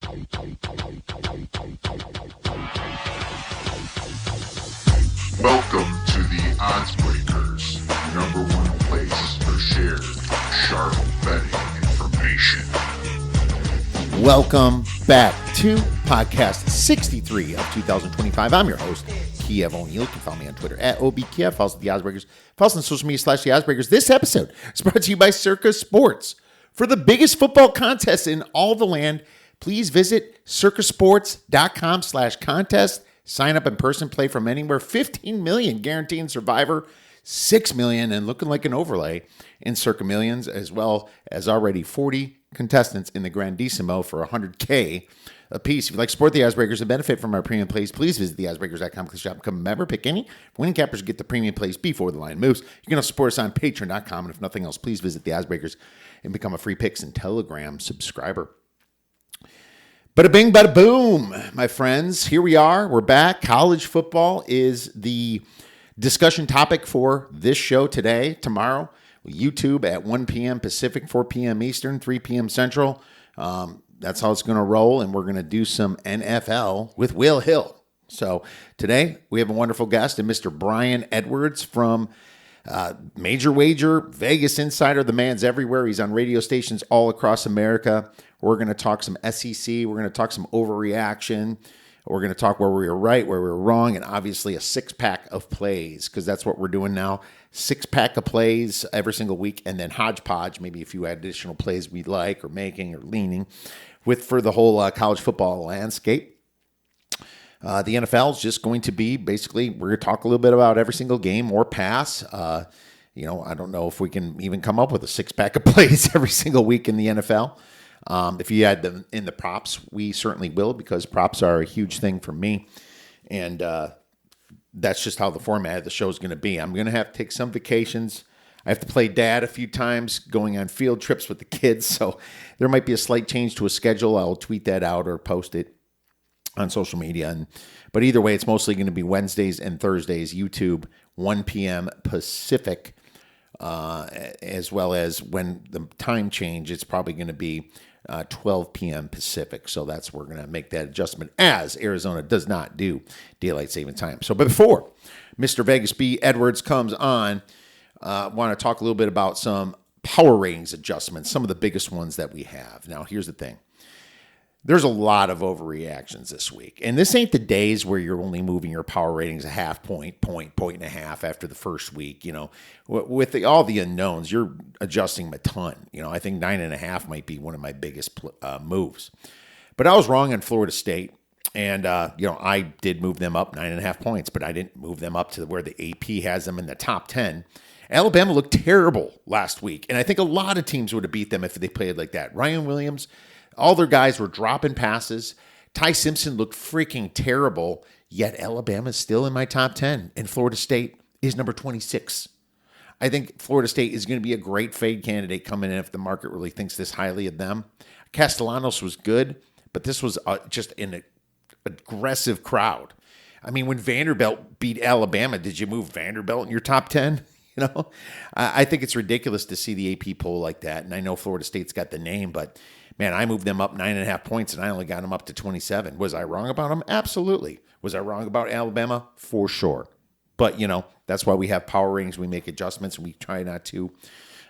Welcome to the Odds Breakers, number one place for shared sharp betting information. Welcome back to podcast 63 of 2025. I'm your host, Kiev O'Neill. You can follow me on Twitter at OBKiev. Follow us at the Odds Breakers. Follow us on social media / the Odds Breakers. This episode is brought to you by Circa Sports. For the biggest football contest in all the land, please visit circasports.com/contest. Sign up in person, play from anywhere. 15 million guaranteeing Survivor, 6 million and looking like an overlay in Circa Millions, as well as already 40 contestants in the Grandissimo for $100K a piece. If you'd like to support the Odds Breakers and benefit from our premium plays, please visit theoddsbreakers.com, click shop, become a member, pick any. Winning cappers get the premium plays before the line moves. You can also support us on patreon.com, and if nothing else, please visit the Odds Breakers and become a free Picks and Telegram subscriber. Bada bing, bada boom, my friends. Here we are. We're back. College football is the discussion topic for this show today, tomorrow. YouTube at 1 p.m. Pacific, 4 p.m. Eastern, 3 p.m. Central. That's how it's going to roll, and we're going to do some NFL with Will Hill. So today we have a wonderful guest, and Mr. Brian Edwards from Major Wager, Vegas Insider. The man's everywhere. He's on radio stations all across America. We're going to talk some SEC. We're going to talk some overreaction. We're going to talk where we were right, where we were wrong, and obviously a six-pack of plays, because that's what we're doing now. Six-pack of plays every single week, and then hodgepodge, maybe a few additional plays we like or making or leaning for the whole college football landscape. The NFL is just going to be basically, we're going to talk a little bit about every single game or pass. I don't know if we can even come up with a six-pack of plays every single week in the NFL. If you had them in the props, we certainly will, because props are a huge thing for me. And that's just how the format of the show is going to be. I'm going to have to take some vacations. I have to play dad a few times, going on field trips with the kids. So there might be a slight change to a schedule. I'll tweet that out or post it on social media. But either way, it's mostly going to be Wednesdays and Thursdays, YouTube, 1 p.m. Pacific, as well as when the time change, it's probably going to be 12 p.m. Pacific. So that's we're going to make that adjustment, as Arizona does not do daylight saving time. So but before Mr. Vegas B. Edwards comes on, I want to talk a little bit about some power ratings adjustments, some of the biggest ones that we have. Now, here's the thing. There's a lot of overreactions this week. And this ain't the days where you're only moving your power ratings a half point and a half after the first week. With all the unknowns, you're adjusting them a ton. I think 9.5 might be one of my biggest moves. But I was wrong on Florida State. And, I did move them up 9.5 points, but I didn't move them up to where the AP has them in the top 10. Alabama looked terrible last week. And I think a lot of teams would have beat them if they played like that. Ryan Williams, all their guys were dropping passes. Ty Simpson looked freaking terrible, yet Alabama's still in my top 10, and Florida State is number 26. I think Florida State is going to be a great fade candidate coming in if the market really thinks this highly of them. Castellanos was good, but this was just an aggressive crowd. I mean, when Vanderbilt beat Alabama, did you move Vanderbilt in your top 10? I think it's ridiculous to see the AP poll like that, and I know Florida State's got the name, but man, I moved them up 9.5 points, and I only got them up to 27. Was I wrong about them? Absolutely. Was I wrong about Alabama? For sure. But, that's why we have power ratings. We make adjustments, and we try not to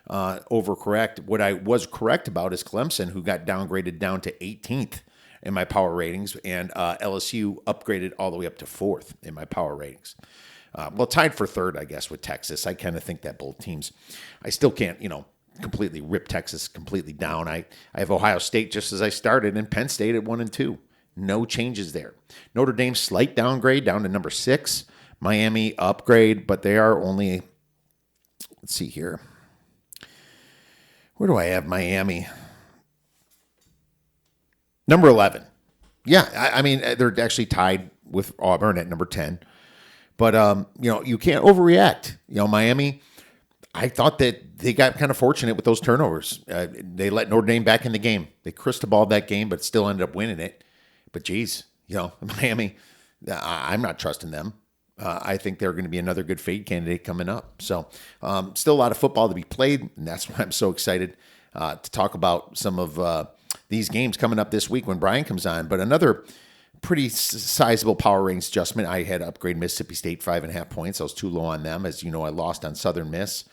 overcorrect. What I was correct about is Clemson, who got downgraded down to 18th in my power ratings, and LSU upgraded all the way up to 4th in my power ratings. Tied for 3rd, I guess, with Texas. I kind of think that both teams, I still can't, completely rip Texas completely down. I have Ohio State just as I started, and Penn State at 1 and 2. No changes there. Notre Dame slight downgrade down to number 6. Miami upgrade, but they are only, let's see here. Where do I have Miami? Number 11. Yeah, I mean, they're actually tied with Auburn at number 10. But, you can't overreact. Miami, I thought that they got kind of fortunate with those turnovers. They let Notre Dame back in the game. They crystallized that game, but still ended up winning it. But, geez, Miami, I'm not trusting them. I think they're going to be another good fade candidate coming up. So, still a lot of football to be played, and that's why I'm so excited to talk about some of the these games coming up this week when Brian comes on. But another pretty sizable power ratings adjustment. I had to upgrade Mississippi State 5.5 points. I was too low on them. As you know, I lost on Southern Miss.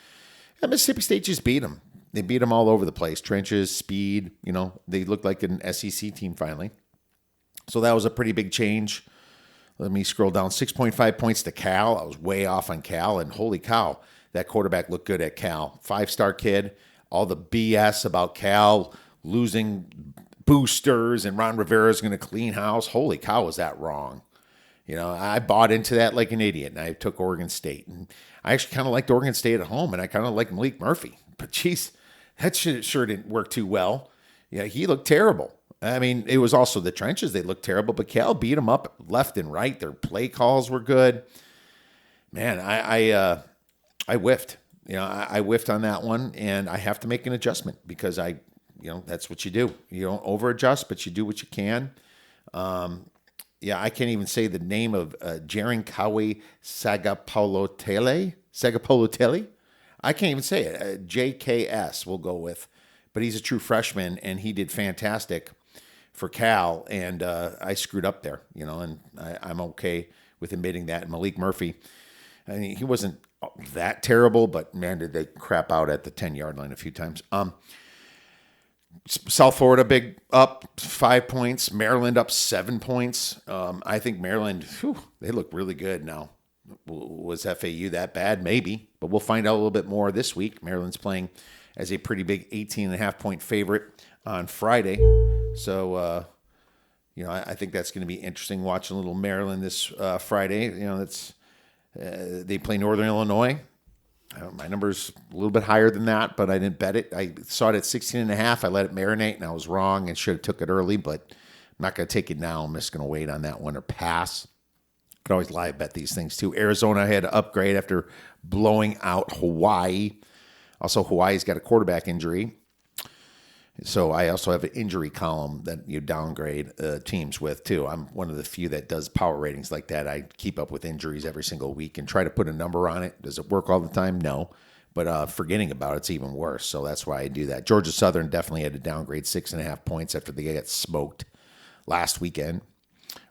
And Mississippi State just beat them. They beat them all over the place. Trenches, speed, they looked like an SEC team finally. So that was a pretty big change. Let me scroll down. 6.5 points to Cal. I was way off on Cal, and holy cow, that quarterback looked good at Cal. 5-star kid. All the BS about Cal losing boosters and Ron Rivera's going to clean house. Holy cow, was that wrong? I bought into that like an idiot, and I took Oregon State. And I actually kind of liked Oregon State at home, and I kind of liked Malik Murphy. But geez, that sure didn't work too well. Yeah, he looked terrible. I mean, it was also the trenches. They looked terrible, but Cal beat them up left and right. Their play calls were good. Man, I whiffed. I whiffed on that one, and I have to make an adjustment because that's what you do. You don't over-adjust, but you do what you can. I can't even say the name of Jaren Kawi Sagapolotele. I can't even say it. JKS we'll go with. But he's a true freshman, and he did fantastic for Cal, and I screwed up there, and I'm okay with admitting that. And Malik Murphy, I mean, he wasn't that terrible, but man, did they crap out at the 10-yard line a few times. South Florida, big up 5 points. Maryland up 7 points. I think Maryland, they look really good now. Was FAU that bad? Maybe, but we'll find out a little bit more this week. Maryland's playing as a pretty big 18.5-point favorite on Friday. So, I think that's going to be interesting watching a little Maryland this Friday. They play Northern Illinois. My number's a little bit higher than that, but I didn't bet it. I saw it at 16.5. I let it marinate, and I was wrong and should have took it early, but I'm not going to take it now. I'm just going to wait on that one or pass. Could always live bet these things too. Arizona had to upgrade after blowing out Hawaii. Also, Hawaii's got a quarterback injury. So I also have an injury column that you downgrade teams with too. I'm one of the few that does power ratings like that. I keep up with injuries every single week and try to put a number on it. Does it work all the time? No. But forgetting about it's even worse. So that's why I do that. Georgia Southern definitely had to downgrade 6.5 points after they got smoked last weekend,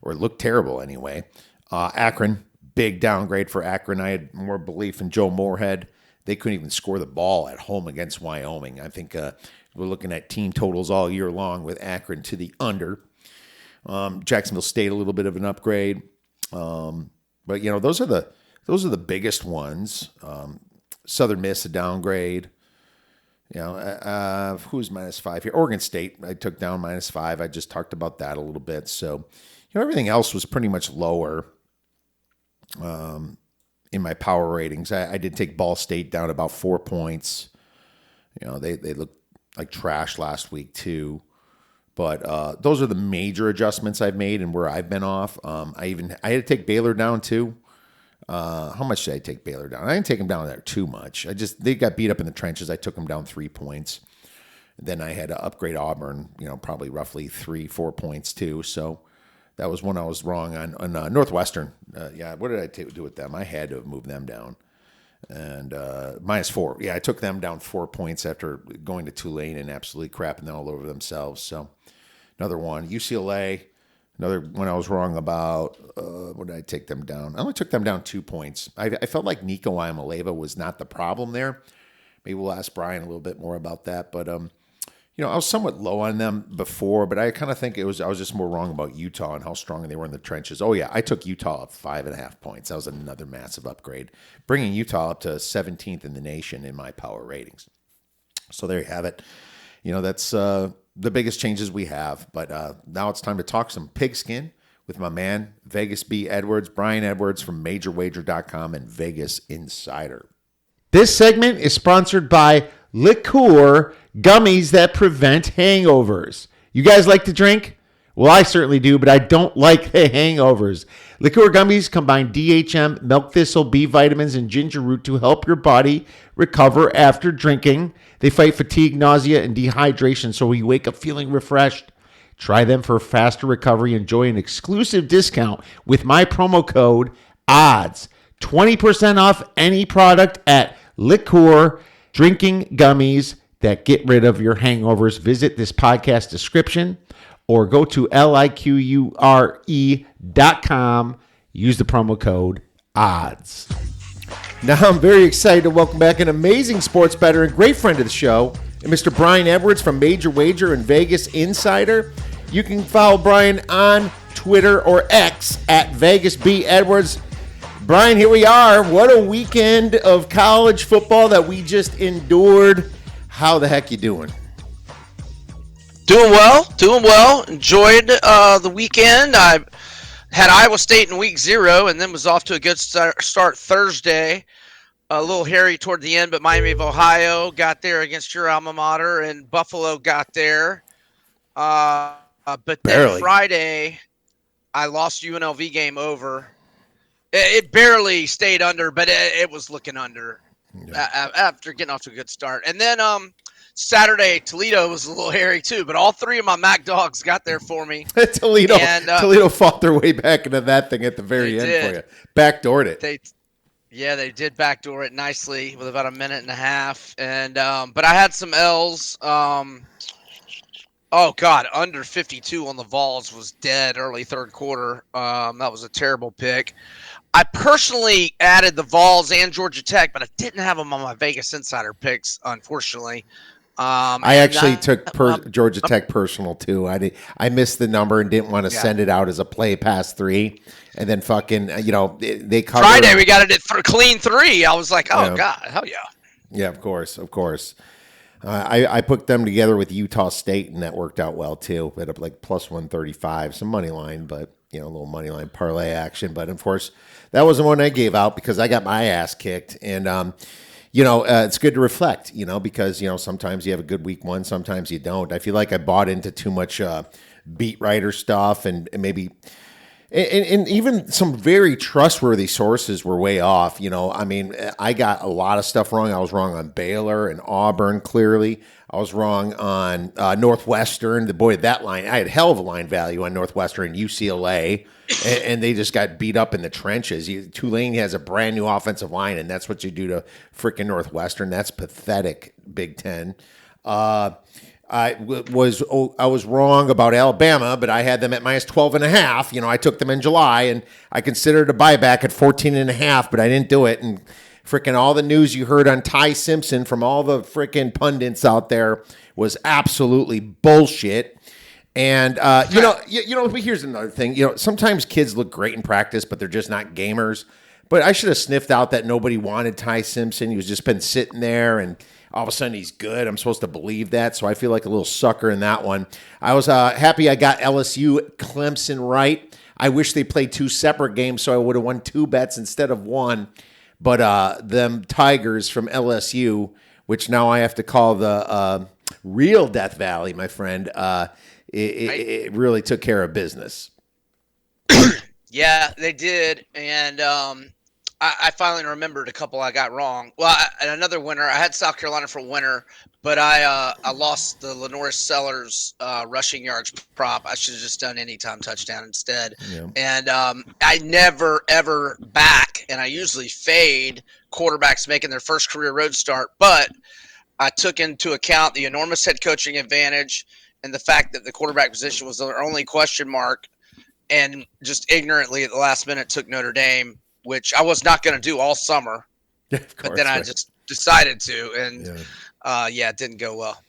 or it looked terrible anyway. Akron, big downgrade for Akron. I had more belief in Joe Moorhead. They couldn't even score the ball at home against Wyoming. I think we're looking at team totals all year long with Akron to the under. Jacksonville State, a little bit of an upgrade. But those are the biggest ones. Southern Miss, a downgrade. Who's -5 here? Oregon State, I took down -5. I just talked about that a little bit. So, everything else was pretty much lower in my power ratings. I did take Ball State down about 4 points. They looked like trash last week too. But those are the major adjustments I've made and where I've been off. I had to take Baylor down too. How much did I take Baylor down? I didn't take them down there too much. They got beat up in the trenches. I took them down 3 points. Then I had to upgrade Auburn, probably roughly 3-4 points too. So that was one I was wrong on Northwestern. What did I do with them? I had to have moved them down. And -4. Yeah, I took them down 4 points after going to Tulane and absolutely crapping them all over themselves. So another one. UCLA, another one I was wrong about. What did I take them down? I only took them down 2 points. I felt like Nico Iamaleava was not the problem there. Maybe we'll ask Brian a little bit more about that. But I was somewhat low on them before, but I kind of think I was just more wrong about Utah and how strong they were in the trenches. Oh yeah, I took Utah up 5.5 points. That was another massive upgrade, bringing Utah up to 17th in the nation in my power ratings. So there you have it. That's the biggest changes we have. But now it's time to talk some pigskin with my man Vegas B. Edwards, Brian Edwards from MajorWager.com and Vegas Insider. This segment is sponsored by Liqueur gummies that prevent hangovers. You guys like to drink? Well, I certainly do, but I don't like the hangovers. Liqueur gummies combine DHM, milk thistle, B vitamins, and ginger root to help your body recover after drinking. They fight fatigue, nausea, and dehydration so you wake up feeling refreshed. Try them for faster recovery. Enjoy an exclusive discount with my promo code ODDS. 20% off any product at Liqueur Drinking Gummies. that get rid of your hangovers, visit this podcast description or go to liquure.com. Use the promo code ODDS. Now I'm very excited to welcome back an amazing sports bettor and great friend of the show, Mr. Brian Edwards from Major Wager and Vegas Insider. You can follow Brian on Twitter or X at VegasBEdwards. Brian, here we are. What a weekend of college football that we just endured. How the heck you doing? Doing well. Enjoyed the weekend. I had Iowa State in week 0 and then was off to a good start Thursday. A little hairy toward the end, but Miami of Ohio got there against your alma mater, and Buffalo got there. But then Barely. Friday, I lost UNLV game over. It barely stayed under, but it was looking under after getting off to a good start. And then Saturday, Toledo was a little hairy too, but all 3 of my MAC dogs got there for me. Toledo fought their way back into that thing at the very end for you. Backdoored it. They did backdoor it nicely with about a minute and a half. And but I had some L's. Under 52 on the Vols was dead early third quarter. That was a terrible pick. I personally added the Vols and Georgia Tech, but I didn't have them on my Vegas Insider picks, unfortunately. I actually took Georgia Tech personal too. I missed the number and didn't want to send it out as a play past 3, and then fucking they covered. Friday we got it for clean 3. I was like, God, hell yeah. Yeah, of course. I put them together with Utah State, and that worked out well too. At up like plus 135, some money line, but a little money line parlay action. But of course, that was the one I gave out because I got my ass kicked, and it's good to reflect, because sometimes you have a good week 1, sometimes you don't. I feel like I bought into too much beat writer stuff, and maybe. And even some very trustworthy sources were way off. I got a lot of stuff wrong. I was wrong on Baylor and Auburn, clearly. I was wrong on Northwestern. That line, I had hell of a line value on Northwestern and UCLA, and they just got beat up in the trenches. Tulane has a brand new offensive line, and that's what you do to freaking Northwestern. That's pathetic, Big Ten. I was wrong about Alabama, but I had them at minus 12.5. I took them in July, and I considered a buyback at 14.5, but I didn't do it. And freaking all the news you heard on Ty Simpson from all the freaking pundits out there was absolutely bullshit. And here's another thing. Sometimes kids look great in practice, but they're just not gamers. But I should have sniffed out that nobody wanted Ty Simpson. He was just been sitting there, and all of a sudden he's good. I'm supposed to believe that, so I feel like a little sucker in that one. I was happy I got LSU Clemson right. I wish they played 2 separate games so I would have won 2 bets instead of 1. But them Tigers from LSU, which now I have to call the real Death Valley, my friend, it really took care of business. Yeah, they did, and I finally remembered a couple I got wrong. Well, and another winner. I had South Carolina for winner, but I lost the Lenoris Sellers rushing yards prop. I should have just done anytime touchdown instead. Yeah. And I never, ever back, and I usually fade quarterbacks making their first career road start. But I took into account the enormous head coaching advantage and the fact that the quarterback position was their only question mark, and just ignorantly at the last minute took Notre Dame, which I was not going to do all summer, but then I just decided to, and it didn't go well.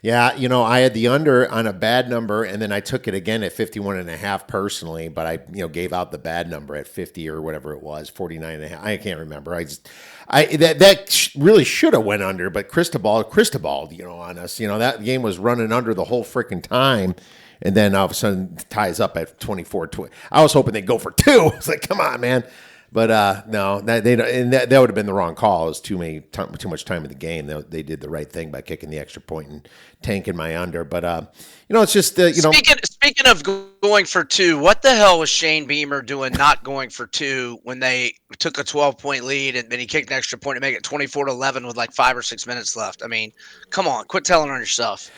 Yeah, I had the under on a bad number, and then I took it again at 51.5 personally, but I gave out the bad number at 50 or whatever it was, 49.5. I can't remember. That really should have went under, but Cristobal, on us. That game was running under the whole freaking time. And then all of a sudden ties up at 24-20. I was hoping they'd go for 2. I was like, come on, man. But no, that would have been the wrong call. It was too much time in the game. They did the right thing by kicking the extra point and tanking my under. But it's just Speaking of going for 2, what the hell was Shane Beamer doing not going for 2 when they took a 12-point lead and then he kicked an extra point to make it 24-11 with like 5 or 6 minutes left? I mean, come on, quit telling on yourself.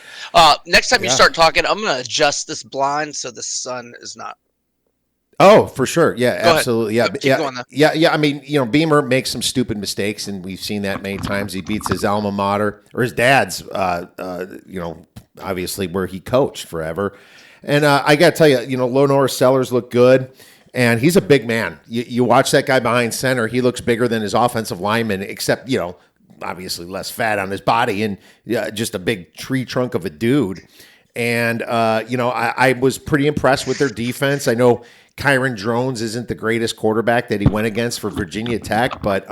Next time you start talking, I'm going to adjust this blind so the sun is not. Oh, for sure. Yeah, Go absolutely. ahead. Yeah, Keep going, though. yeah. I mean, Beamer makes some stupid mistakes, and we've seen that many times. He beats his alma mater or his dad's. Obviously where he coached forever. And I got to tell you, Lenore Sellers looked good, and he's a big man. You watch that guy behind center; he looks bigger than his offensive lineman, except obviously less fat on his body and just a big tree trunk of a dude. And, I was pretty impressed with their defense. I know Kyron Drones isn't the greatest quarterback that he went against for Virginia Tech, but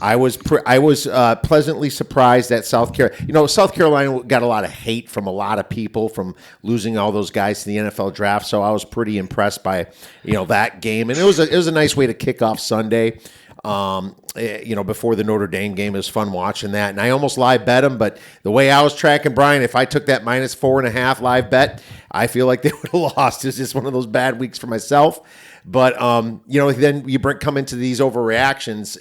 I was pleasantly surprised that South Carolina. South Carolina got a lot of hate from a lot of people from losing all those guys to the NFL draft. So I was pretty impressed by that game, and it was a nice way to kick off Sunday. Before the Notre Dame game, it was fun watching that. And I almost live bet them, but the way I was tracking Brian, if I took that -4.5 live bet, I feel like they would have lost. It's just one of those bad weeks for myself. But, then you come into these overreactions,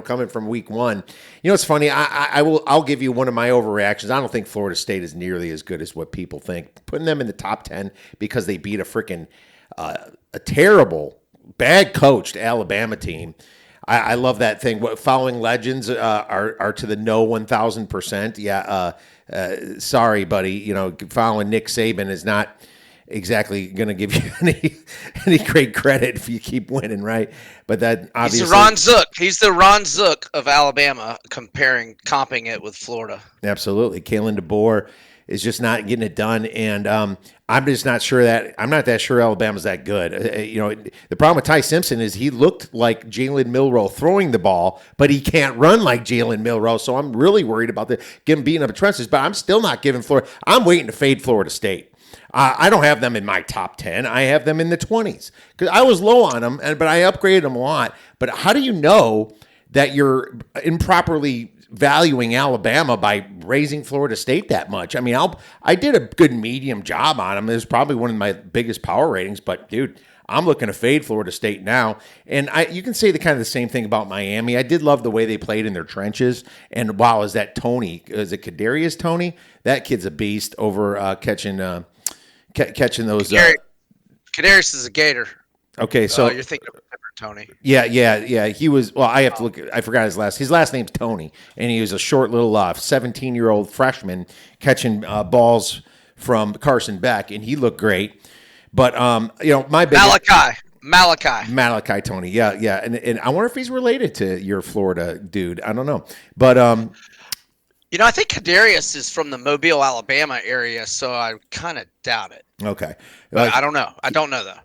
coming from week one. It's funny. I'll give you one of my overreactions. I don't think Florida State is nearly as good as what people think. Putting them in the top 10 because they beat a freaking a terrible, bad coached Alabama team. I love that thing. Following legends are to the no 1,000%. Yeah, sorry, buddy. Following Nick Saban is not exactly going to give you any great credit if you keep winning, right? But that obviously he's the Ron Zook. He's the Ron Zook of Alabama, comping it with Florida. Absolutely, Kalen DeBoer is just not getting it done, and I'm just not sure I'm not that sure Alabama's that good. The problem with Ty Simpson is he looked like Jalen Milroe throwing the ball, but he can't run like Jalen Milroe. So I'm really worried about getting beaten up at trenches. But I'm still not giving Florida. I'm waiting to fade Florida State. I don't have them in my top 10. I have them in the 20s because I was low on them, but I upgraded them a lot. But how do you know that you're improperly valuing Alabama by raising Florida State that much? I mean, I did a good medium job on them. It was probably one of my biggest power ratings, but dude, I'm looking to fade Florida State now. And you can say the same thing about Miami. I did love the way they played in their trenches. And wow, is it Kadarius Toney? That kid's a beast over catching those. Kadarius is a Gator. Okay, so you're thinking of Tony. Yeah. He was. Well, I have to look. I forgot his last. His last name's Tony, and he was a short little 17-year-old freshman catching balls from Carson Beck, and he looked great. But my big Malachi Tony. Yeah, and I wonder if he's related to your Florida dude. I don't know, but I think Kadarius is from the Mobile, Alabama area, so I kind of doubt it. Okay, but I don't know. I don't know though.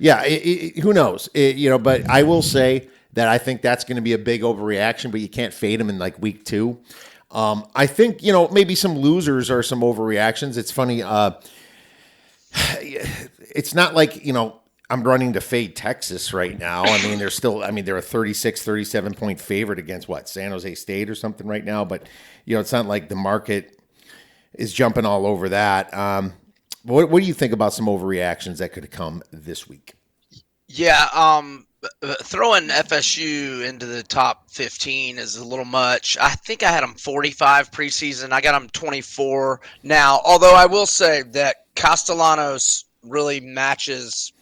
Yeah, who knows? But I will say that I think that's going to be a big overreaction, but you can't fade them in week 2. I think, maybe some losers are some overreactions. It's funny. It's not like, I'm running to fade Texas right now. I mean, they're a 36, 37 point favorite against San Jose State or something right now. But, it's not like the market is jumping all over that. What do you think about some overreactions that could come this week? Yeah, throwing FSU into the top 15 is a little much. I think I had them 45 preseason. I got them 24 now. Although I will say that Castellanos really matches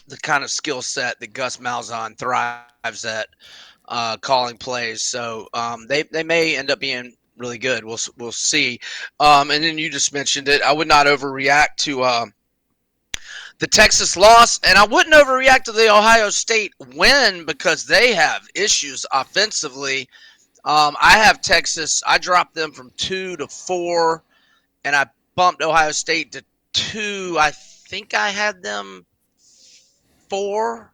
the kind of skill set that Gus Malzahn thrives at calling plays. So they may end up being really good. We'll see. And then you just mentioned it. I would not overreact to the Texas loss, and I wouldn't overreact to the Ohio State win because they have issues offensively. I have Texas. I dropped them from 2 to 4, and I bumped Ohio State to 2. I think I had them 4.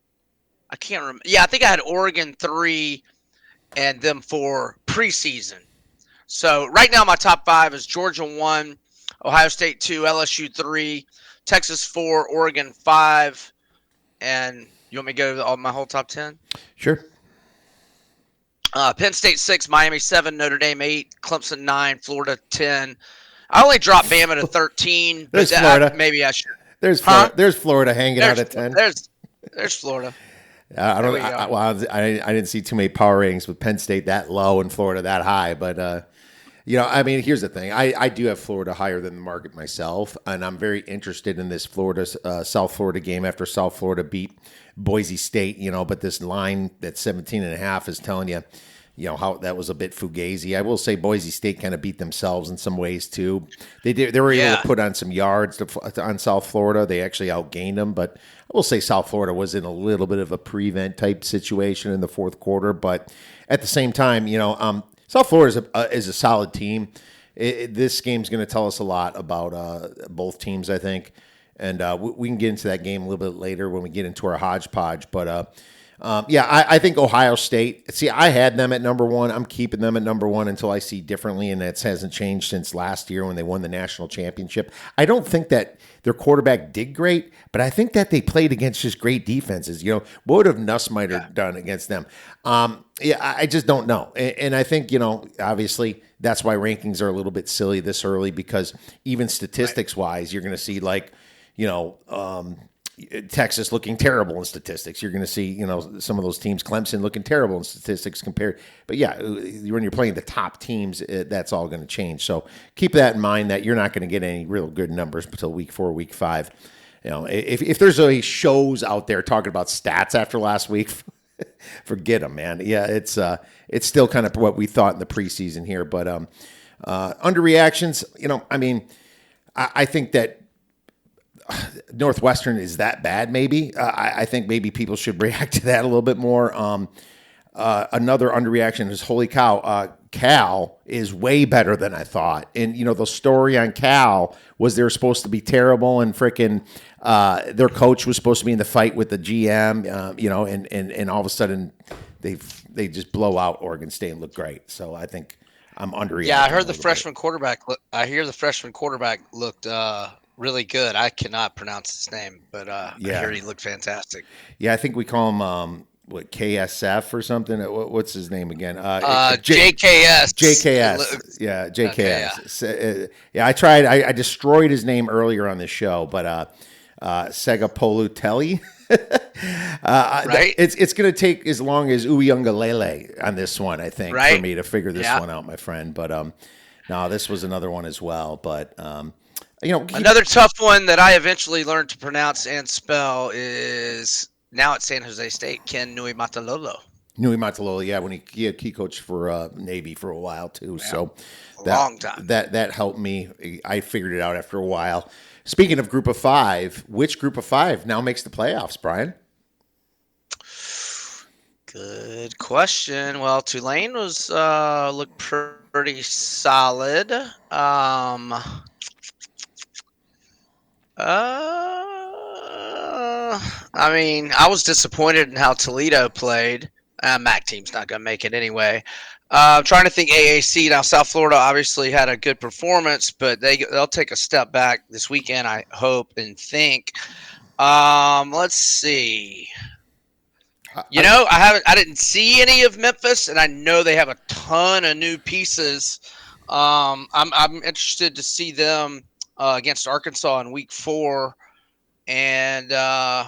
I can't remember. Yeah, I think I had Oregon 3 and them 4 preseason. So right now my top 5 is Georgia 1, Ohio State 2, LSU 3, Texas 4, Oregon 5, and you want me to go to my whole top 10? Sure. Penn State 6, Miami 7, Notre Dame 8, Clemson 9, Florida 10. I only dropped Bama to 13. There's Florida. Maybe I should. There's Florida hanging out at 10. There's Florida. I didn't see too many power ratings with Penn State that low and Florida that high, but I mean, here's the thing. I do have Florida higher than the market myself, and I'm very interested in this South Florida game after South Florida beat Boise State, but this line that's 17.5 is telling you, how that was a bit fugazi. I will say Boise State kind of beat themselves in some ways too. They were able to put on some yards on South Florida. They actually outgained them, but I will say South Florida was in a little bit of a prevent type situation in the fourth quarter. But at the same time, South Florida is a solid team. This game's going to tell us a lot about both teams, I think. And we can get into that game a little bit later when we get into our hodgepodge. But, I think Ohio State. See, I had them at number one. I'm keeping them at number one until I see differently, and that hasn't changed since last year when they won the national championship. I don't think that their quarterback did great, but I think that they played against just great defenses. What would have Nussmeier done against them? I just don't know. And I think, obviously that's why rankings are a little bit silly this early, because even statistics-wise, you're going to see Texas looking terrible in statistics. You're going to see, some of those teams, Clemson looking terrible in statistics compared. But when you're playing the top teams, that's all going to change. So keep that in mind, that you're not going to get any real good numbers until week 4, week 5. If there's any shows out there talking about stats after last week, forget them, man. Yeah, it's still kind of what we thought in the preseason here. But underreactions, I think that Northwestern is that bad, maybe. I think maybe people should react to that a little bit more. Another underreaction is, holy cow, Cal is way better than I thought. And, the story on Cal was they were supposed to be terrible, and freaking their coach was supposed to be in the fight with the GM, and all of a sudden they just blow out Oregon State and look great. So I think I'm underreacting. Yeah, I heard the freshman quarterback. I hear the freshman quarterback looked really good. I cannot pronounce his name, but I hear he looked fantastic. Yeah, I think we call him KSF or something. What's his name again? JKS. JKS. Yeah, JKS. Okay, I tried. I destroyed his name earlier on the show, but Segapolu Telly. Right. It's going to take as long as Uyunglele on this one, I think, for me to figure this one out, my friend. But no, this was another one as well. But another tough one that I eventually learned to pronounce and spell is now at San Jose State, Ken Nui Matalolo. Nui Matalolo, yeah, when he had key coach for Navy for a while too. Yeah, so long time. That helped me. I figured it out after a while. Speaking of Group of 5, which Group of 5 now makes the playoffs, Brian? Good question. Well, Tulane was looked pretty solid. I mean, I was disappointed in how Toledo played. MAC team's not going to make it anyway. I'm trying to think AAC. Now, South Florida obviously had a good performance, but they'll take a step back this weekend, I hope and think. Let's see. I didn't see any of Memphis, and I know they have a ton of new pieces. I'm interested to see them against Arkansas in week 4. And I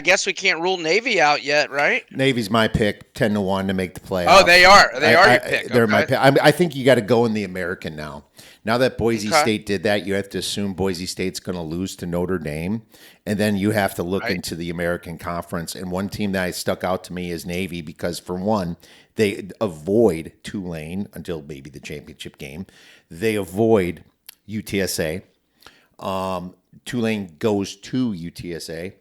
guess we can't rule Navy out yet, right? Navy's my pick, 10-1 to make the playoffs. Oh, they are. They are your pick. They're my pick. I think you got to go in the American now. Now that Boise State did that, you have to assume Boise State's going to lose to Notre Dame, and then you have to look into the American Conference. And one team that stuck out to me is Navy because, for one, they avoid Tulane until maybe the championship game. They avoid UTSA. Tulane goes to UTSA.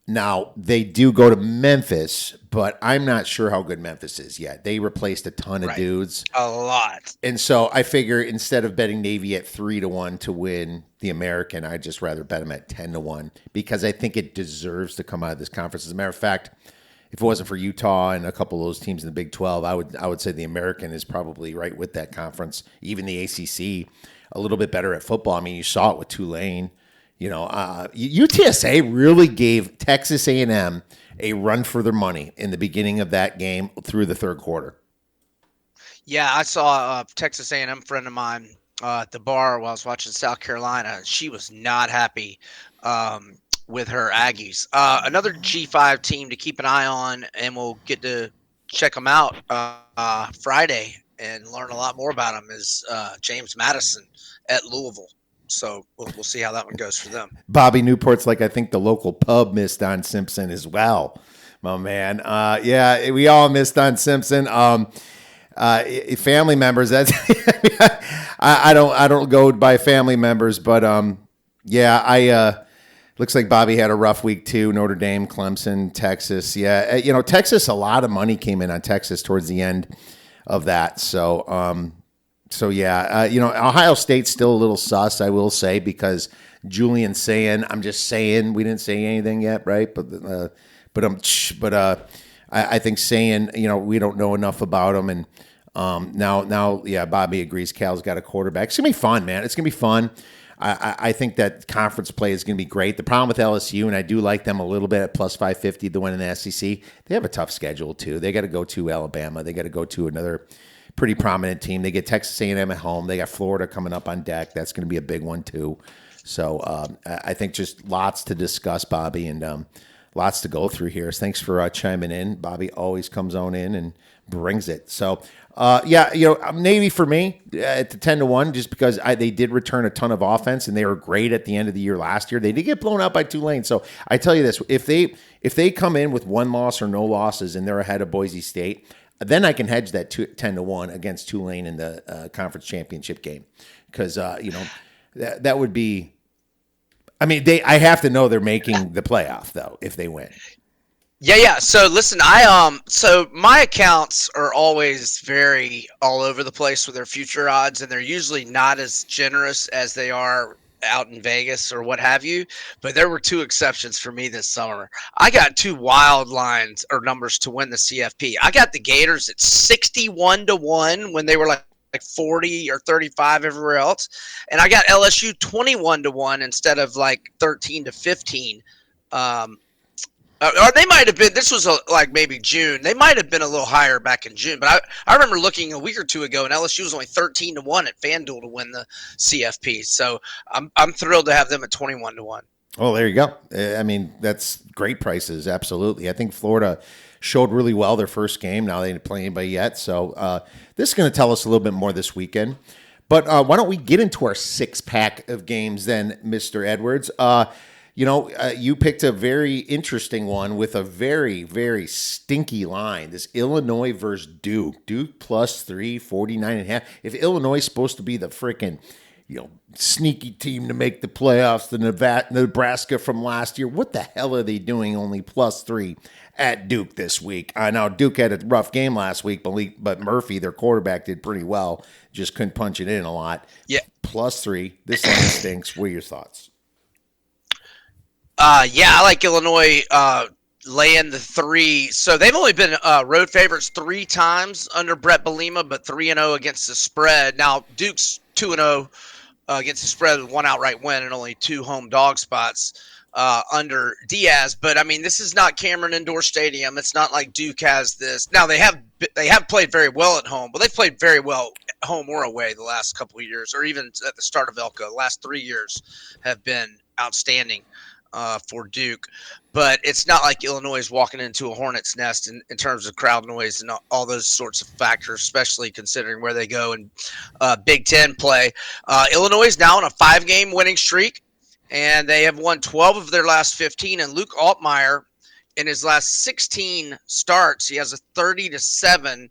Now, they do go to Memphis, but I'm not sure how good Memphis is yet. They replaced a ton of dudes. A lot. And so I figure instead of betting Navy at 3-1 to win the American, I'd just rather bet them at 10-1 because I think it deserves to come out of this conference. As a matter of fact, if it wasn't for Utah and a couple of those teams in the Big 12, I would say the American is probably right with that conference. Even the ACC, a little bit better at football. I mean, you saw it with Tulane. UTSA really gave Texas A&M a run for their money in the beginning of that game through the third quarter. Yeah, I saw a Texas A&M friend of mine at the bar while I was watching South Carolina. She was not happy with her Aggies. Another G5 team to keep an eye on, and we'll get to check him out Friday and learn a lot more about him is James Madison at Louisville. So we'll see how that one goes for them. Bobby Newport's like, I think the local pub missed on Simpson as well. My man. Yeah, we all missed on Simpson. Family members. That's I don't go by family members, but yeah, looks like Bobby had a rough week too. Notre Dame, Clemson, Texas. Yeah, Texas. A lot of money came in on Texas towards the end of that. So yeah, Ohio State's still a little sus, I will say, because Julian saying, I'm just saying, we didn't say anything yet, right? I think saying, we don't know enough about him, and now, yeah, Bobby agrees. Cal's got a quarterback. It's gonna be fun, man. It's gonna be fun. I think that conference play is going to be great. The problem with LSU, and I do like them a little bit at plus 550 to win in the SEC, they have a tough schedule too. They got to go to Alabama. They got to go to another pretty prominent team. They get Texas A&M at home. They got Florida coming up on deck. That's going to be a big one too. So I think just lots to discuss, Bobby, and lots to go through here. So thanks for chiming in. Bobby always comes on in and brings it. So yeah, Navy for me at the 10-1, just because they did return a ton of offense and they were great at the end of the year last year. They did get blown out by Tulane. So I tell you this, if they come in with one loss or no losses and they're ahead of Boise State, then I can hedge that 10-1 against Tulane in the conference championship game. Because, that would be, I have to know they're making the playoff though, if they win. Yeah. So listen, so my accounts are always very all over the place with their future odds, and they're usually not as generous as they are out in Vegas or what have you. But there were two exceptions for me this summer. I got two wild lines or numbers to win the CFP. I got the Gators at 61-1 when they were like 40 or 35 everywhere else, and I got LSU 21-1 instead of like 13-15. Or they might have been, this was like maybe June. They might have been a little higher back in June. But I remember looking a week or two ago, and LSU was only 13-1 at FanDuel to win the CFP. So I'm thrilled to have them at 21-1. Oh, there you go. That's great prices. Absolutely. I think Florida showed really well their first game. Now they didn't play anybody yet. So this is going to tell us a little bit more this weekend. But why don't we get into our 6-pack of games then, Mr. Edwards? You picked a very interesting one with a very, very stinky line. This Illinois versus Duke. Duke plus 3, 49.5. If Illinois is supposed to be the freaking, sneaky team to make the playoffs, the Nebraska from last year, what the hell are they doing only plus 3 at Duke this week? Now, Duke had a rough game last week, but Murphy, their quarterback, did pretty well. Just couldn't punch it in a lot. Yeah. Plus 3. This line stinks. What are your thoughts? I like Illinois laying the 3. So they've only been road favorites 3 times under Brett Bielema, but 3-0 against the spread. Now Duke's 2-0 against the spread with 1 outright win and only 2 home dog spots under Diaz. But this is not Cameron Indoor Stadium. It's not like Duke has this. Now they have played very well at home, but they've played very well at home or away the last couple of years, or even at the start of Elko. The last 3 years have been outstanding for Duke, but it's not like Illinois is walking into a hornet's nest in terms of crowd noise and all those sorts of factors, especially considering where they go in Big Ten play. Illinois is now on a 5-game winning streak, and they have won 12 of their last 15. And Luke Altmaier, in his last 16 starts, he has a 30-7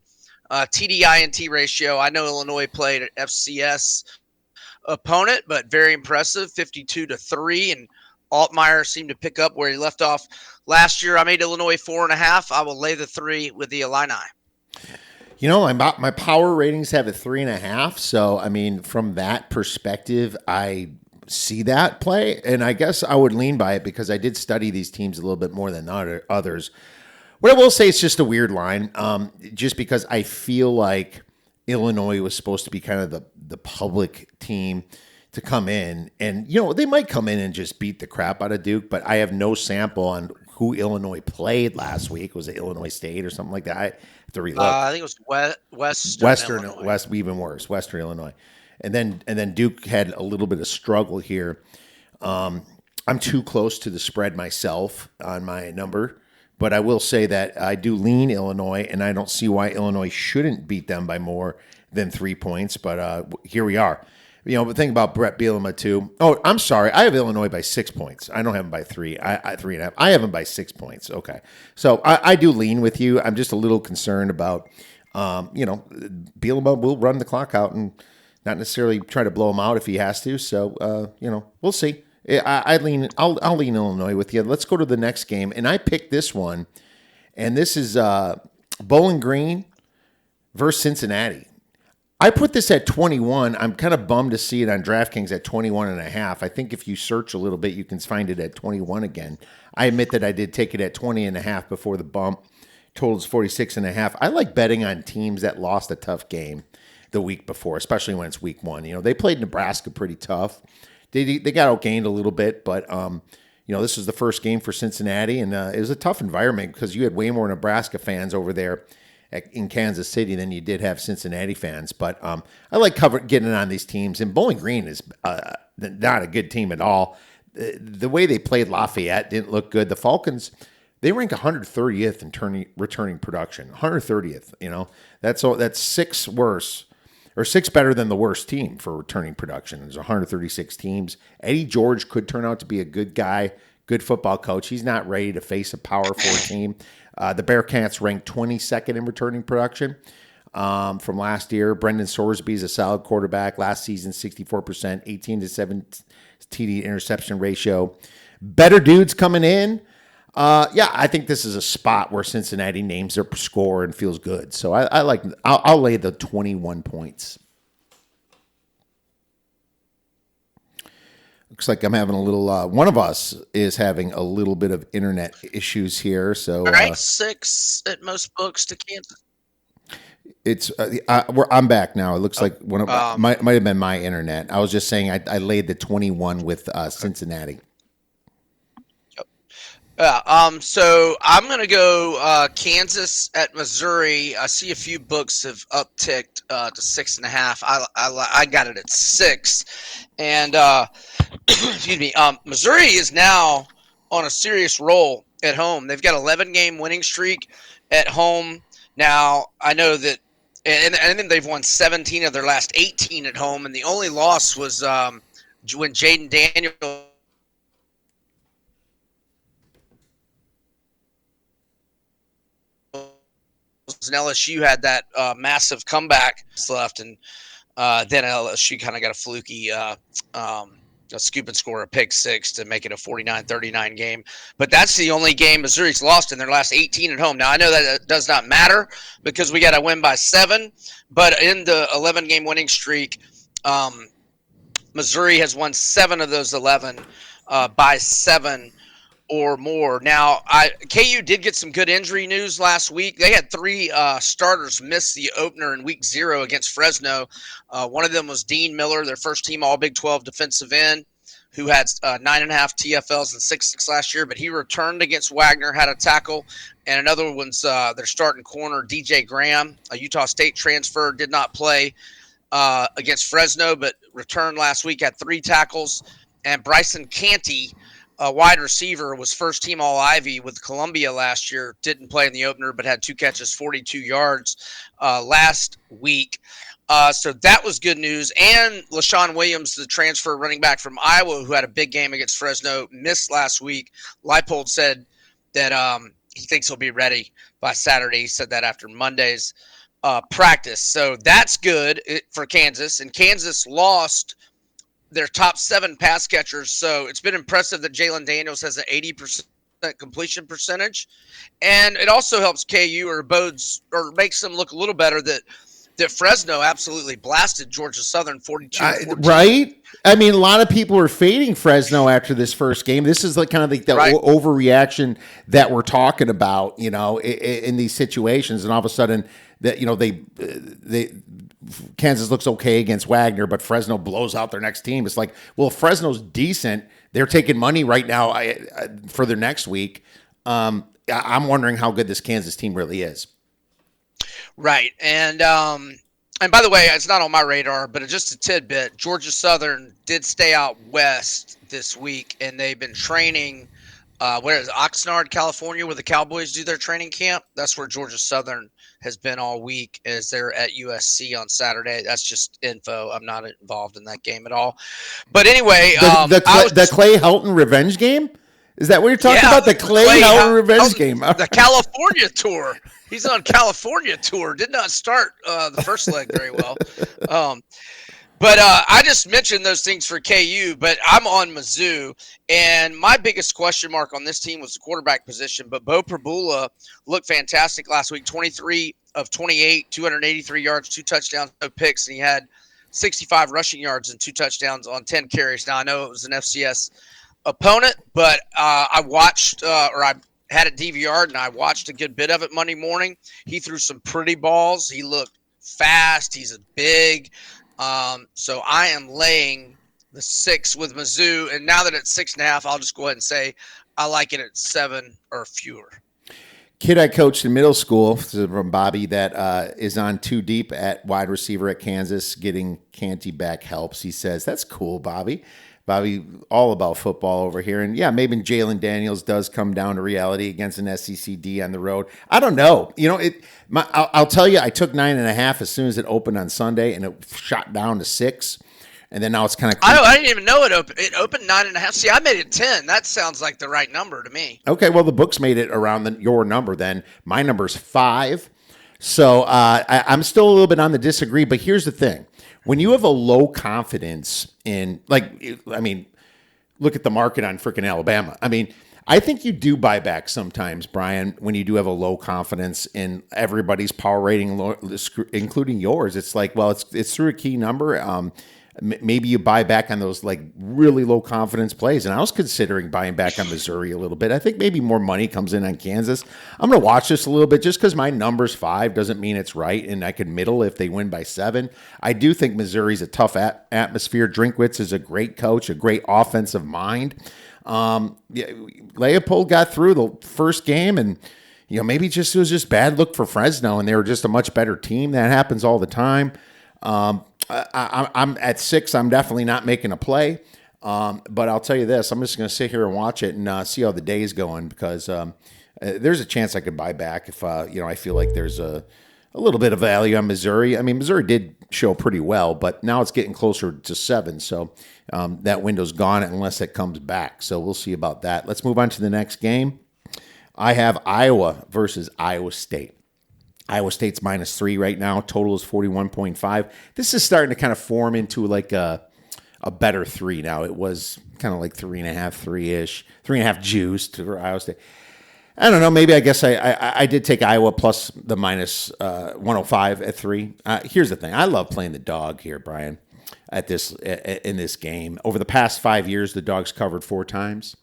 TD-INT ratio. I know Illinois played an FCS opponent, but very impressive, 52-3, and Altmaier seemed to pick up where he left off last year. I made Illinois 4.5. I will lay the 3 with the Illini. My power ratings have a 3.5. So, from that perspective, I see that play, and I guess I would lean by it because I did study these teams a little bit more than others. What I will say, it's just a weird line, just because I feel like Illinois was supposed to be kind of the public team to come in, and they might come in and just beat the crap out of Duke, but I have no sample on who Illinois played last week. Was it Illinois State or something like that? I have to relook. I think it was Western Illinois. Even worse, Western Illinois, and then Duke had a little bit of struggle here. I'm too close to the spread myself on my number, But I will say that I do lean Illinois, and I don't see why Illinois shouldn't beat them by more than 3 points. But here we are. But think about Brett Bielema too. Oh, I'm sorry. I have Illinois by 6 points. I don't have them by 3. I 3.5. I have them by 6 points. Okay. So I do lean with you. I'm just a little concerned about, Bielema will run the clock out and not necessarily try to blow him out if he has to. So, we'll see. I'll lean Illinois with you. Let's go to the next game. And I picked this one, and this is Bowling Green versus Cincinnati. I put this at 21. I'm kind of bummed to see it on DraftKings at 21.5. I think if you search a little bit, you can find it at 21 again. I admit that I did take it at 20.5 before the bump. Total's 46.5. I like betting on teams that lost a tough game the week before, especially when it's week 1. They played Nebraska pretty tough. They got outgained a little bit, but this was the first game for Cincinnati, and it was a tough environment because you had way more Nebraska fans over there in Kansas City than you did have Cincinnati fans. But I like getting on these teams, and Bowling Green is not a good team at all. The way they played Lafayette didn't look good. The Falcons, they rank 130th in returning production. 130th, that's 6 worse. Or 6 better than the worst team for returning production. There's 136 teams. Eddie George could turn out to be a good guy, good football coach. He's not ready to face a Power 4 team. The Bearcats ranked 22nd in returning production from last year. Brendan Sorsby is a solid quarterback. Last season, 64%, 18-7 TD interception ratio. Better dudes coming in. I think this is a spot where Cincinnati names their score and feels good. So I'll lay the 21 points. Looks like I'm having a little, one of us is having a little bit of internet issues here. So, all right, 6 at most books to Kansas. It's I'm back now. It looks like one of might have been my internet. I was just saying I laid the 21 with Cincinnati. Yeah. So I'm gonna go Kansas at Missouri. I see a few books have upticked to 6.5. I got it at 6, and excuse me. Missouri is now on a serious roll at home. They've got 11-game winning streak at home now. I know that, and then they've won 17 of their last 18 at home, and the only loss was when Jaden Daniels. And LSU had that massive comeback left, and then LSU kind of got a fluky scoop and score a pick 6 to make it a 49-39 game. But that's the only game Missouri's lost in their last 18 at home. Now, I know that it does not matter because we got to win by 7, but in the 11-game winning streak, Missouri has won 7 of those 11 by 7 or more. Now, KU did get some good injury news last week. They had 3 starters miss the opener in week 0 against Fresno. One of them was Dean Miller, their first team All Big 12 defensive end, who had 9.5 TFLs and 6 last year, but he returned against Wagner, had a tackle. And another one's their starting corner, DJ Graham, a Utah State transfer, did not play against Fresno, but returned last week, had 3 tackles. And Bryson Canty, a wide receiver, was first team All-Ivy with Columbia last year. Didn't play in the opener, but had 2 catches, 42 yards last week. So that was good news. And LaShawn Williams, the transfer running back from Iowa, who had a big game against Fresno, missed last week. Leipold said that he thinks he'll be ready by Saturday. He said that after Monday's practice. So that's good for Kansas. And Kansas lost their top 7 pass catchers. So it's been impressive that Jalen Daniels has an 80% completion percentage. And it also helps KU or bodes or makes them look a little better that Fresno absolutely blasted Georgia Southern 42-14. Right? I mean, a lot of people are fading Fresno after this first game. This is like kind of the overreaction that we're talking about, in these situations. And all of a sudden, that they Kansas looks okay against Wagner, but Fresno blows out their next team. It's like, well, if Fresno's decent, they're taking money right now for their next week. I'm wondering how good this Kansas team really is. Right. And by the way, it's not on my radar, but just a tidbit. Georgia Southern did stay out west this week, and they've been training Where is it? Oxnard, California, where the Cowboys do their training camp. That's where Georgia Southern has been all week, as they're at USC on Saturday. That's just info. I'm not involved in that game at all. But anyway, The Clay Helton revenge game? Is that what you're talking about? The Clay Helton revenge game? The California tour. He's on California tour. Did not start the first leg very well. But I just mentioned those things for KU, but I'm on Mizzou, and my biggest question mark on this team was the quarterback position. But Bo Prabula looked fantastic last week, 23 of 28, 283 yards, 2 touchdowns, no picks, and he had 65 rushing yards and 2 touchdowns on 10 carries. Now, I know it was an FCS opponent, but I watched or I had it DVR'd, and I watched a good bit of it Monday morning. He threw some pretty balls. He looked fast. He's big. So I am laying the 6 with Mizzou, and now that it's 6.5, I'll just go ahead and say I like it at 7 or fewer. Kid I coached in middle school, from Bobby, that is on 2 deep at wide receiver at Kansas, getting Canty back helps. He says, that's cool, Bobby. Bobby, all about football over here. And yeah, maybe Jalen Daniels does come down to reality against an SEC-D on the road. I don't know. I'll tell you, I took 9.5 as soon as it opened on Sunday, and it shot down to 6. And then now it's kind of. I didn't even know it opened. It opened 9.5. See, I made it 10. That sounds like the right number to me. Okay, well, the books made it around your number then. My number's 5. So I'm still a little bit on the disagree, but here's the thing. When you have a low confidence in, look at the market on freaking Alabama. I think you do buy back sometimes, Brian, when you do have a low confidence in everybody's power rating, including yours. It's like, well, it's through a key number. Maybe you buy back on those like really low confidence plays. And I was considering buying back on Missouri a little bit. I think maybe more money comes in on Kansas. I'm going to watch this a little bit just because my number's 5 doesn't mean it's right. And I could middle if they win by 7. I do think Missouri's a tough atmosphere. Drinkwitz is a great coach, a great offensive mind. Leopold got through the first game, and maybe it was just bad look for Fresno, and they were just a much better team. That happens all the time. I'm at 6. I'm definitely not making a play. But I'll tell you this, I'm just going to sit here and watch it and see how the day's going, because there's a chance I could buy back if, I feel like there's a little bit of value on Missouri. Missouri did show pretty well, but now it's getting closer to 7. So that window's gone unless it comes back. So we'll see about that. Let's move on to the next game. I have Iowa versus Iowa State. Iowa State's -3 right now. Total is 41.5. This is starting to kind of form into like a better 3 now. It was kind of like 3.5, 3-ish, 3.5 juice to Iowa State. I don't know. Maybe I guess I did take Iowa plus the minus 105 at 3. Here's the thing. I love playing the dog here, Brian, in this game. Over the past 5 years, the dog's covered 4 times.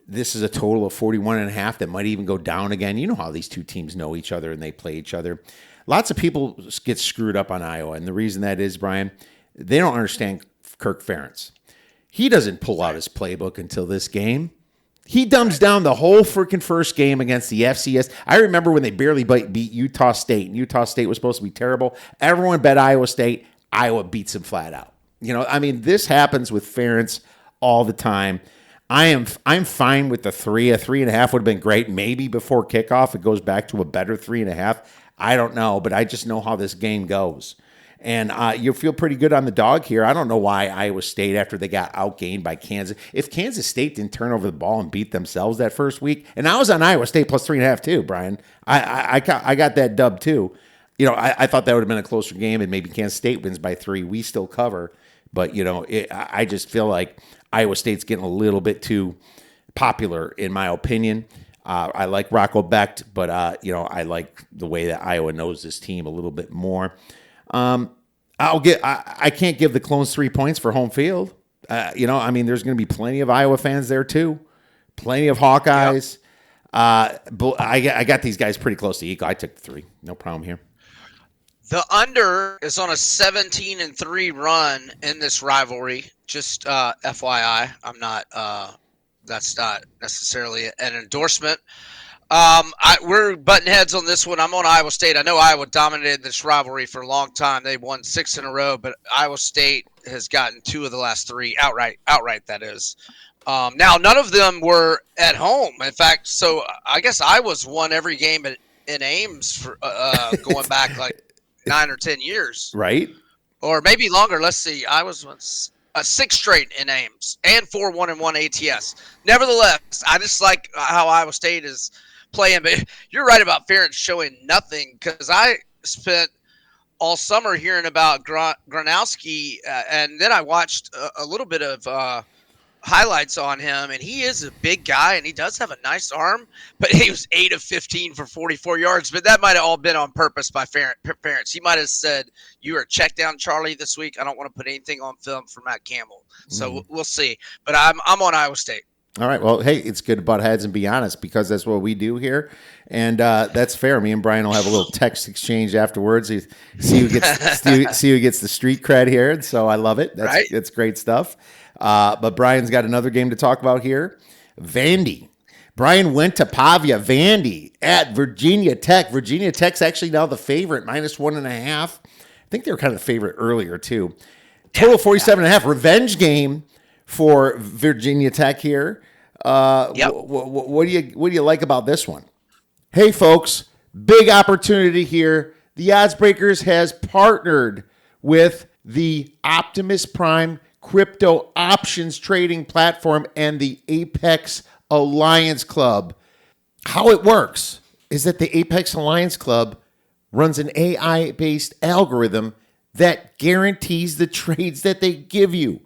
This is a total of 41.5 that might even go down again. You know how these two teams know each other and they play each other. Lots of people get screwed up on Iowa, and the reason that is, Brian, they don't understand Kirk Ferentz. He doesn't pull out his playbook until this game. He dumbs down the whole freaking first game against the FCS. I remember when they barely beat Utah State, and Utah State was supposed to be terrible. Everyone bet Iowa State. Iowa beats them flat out. This happens with Ferentz all the time. I'm fine with the 3. A 3.5 would have been great. Maybe before kickoff it goes back to a better 3.5. I don't know, but I just know how this game goes. And you feel pretty good on the dog here. I don't know why Iowa State, after they got outgained by Kansas, if Kansas State didn't turn over the ball and beat themselves that first week, and I was on Iowa State plus 3.5 too, Brian. I got that dub too. I thought that would have been a closer game, and maybe Kansas State wins by 3. We still cover. But, I just feel like Iowa State's getting a little bit too popular, in my opinion. I like Rocco Becht, but, I like the way that Iowa knows this team a little bit more. I can't give the Clones 3 points for home field. There's going to be plenty of Iowa fans there, too. Plenty of Hawkeyes. But I got these guys pretty close to equal. I took the 3. No problem here. The under is on a 17-3 run in this rivalry. Just FYI, I'm not. That's not necessarily an endorsement. We're butting heads on this one. I'm on Iowa State. I know Iowa dominated this rivalry for a long time. They won 6 in a row, but Iowa State has gotten 2 of the last 3 outright. That is. Now, none of them were at home. In fact, so I guess I was won every game in Ames for going back like 9 or 10 years, Right? or maybe longer. Let's see. I was 6 straight in Ames and 4 1-1 ATS. Nevertheless, I just like how Iowa State is playing. But you're right about Ferentz showing nothing, because I spent all summer hearing about Gronowski, and then I watched a little bit of highlights on him, and he is a big guy, and he does have a nice arm, but he was 8 of 15 for 44 yards. But that might have all been on purpose by Ferentz. He might have said, "You are check down Charlie this week. I don't want to put anything on film for Matt Campbell." So we'll see. But I'm on Iowa State. All right. Well, hey, it's good to butt heads and be honest, because that's what we do here, and that's fair. Me and Brian will have a little text exchange afterwards. See who gets see who gets the street cred here, and so I love it. That's great stuff. But Brian's got another game to talk about here. Vandy. Brian went to Pavia. Vandy at Virginia Tech. Virginia Tech's actually now the favorite, -1.5. I think they were kind of the favorite earlier too. Total 47.5. Revenge game for Virginia Tech here. Yep. What do you like about this one? Hey folks, big opportunity here. The Oddsbreakers has partnered with the Optimus Prime crypto options trading platform and the Apex Alliance Club. How it works is that the Apex Alliance Club runs an AI-based algorithm that guarantees the trades that they give you.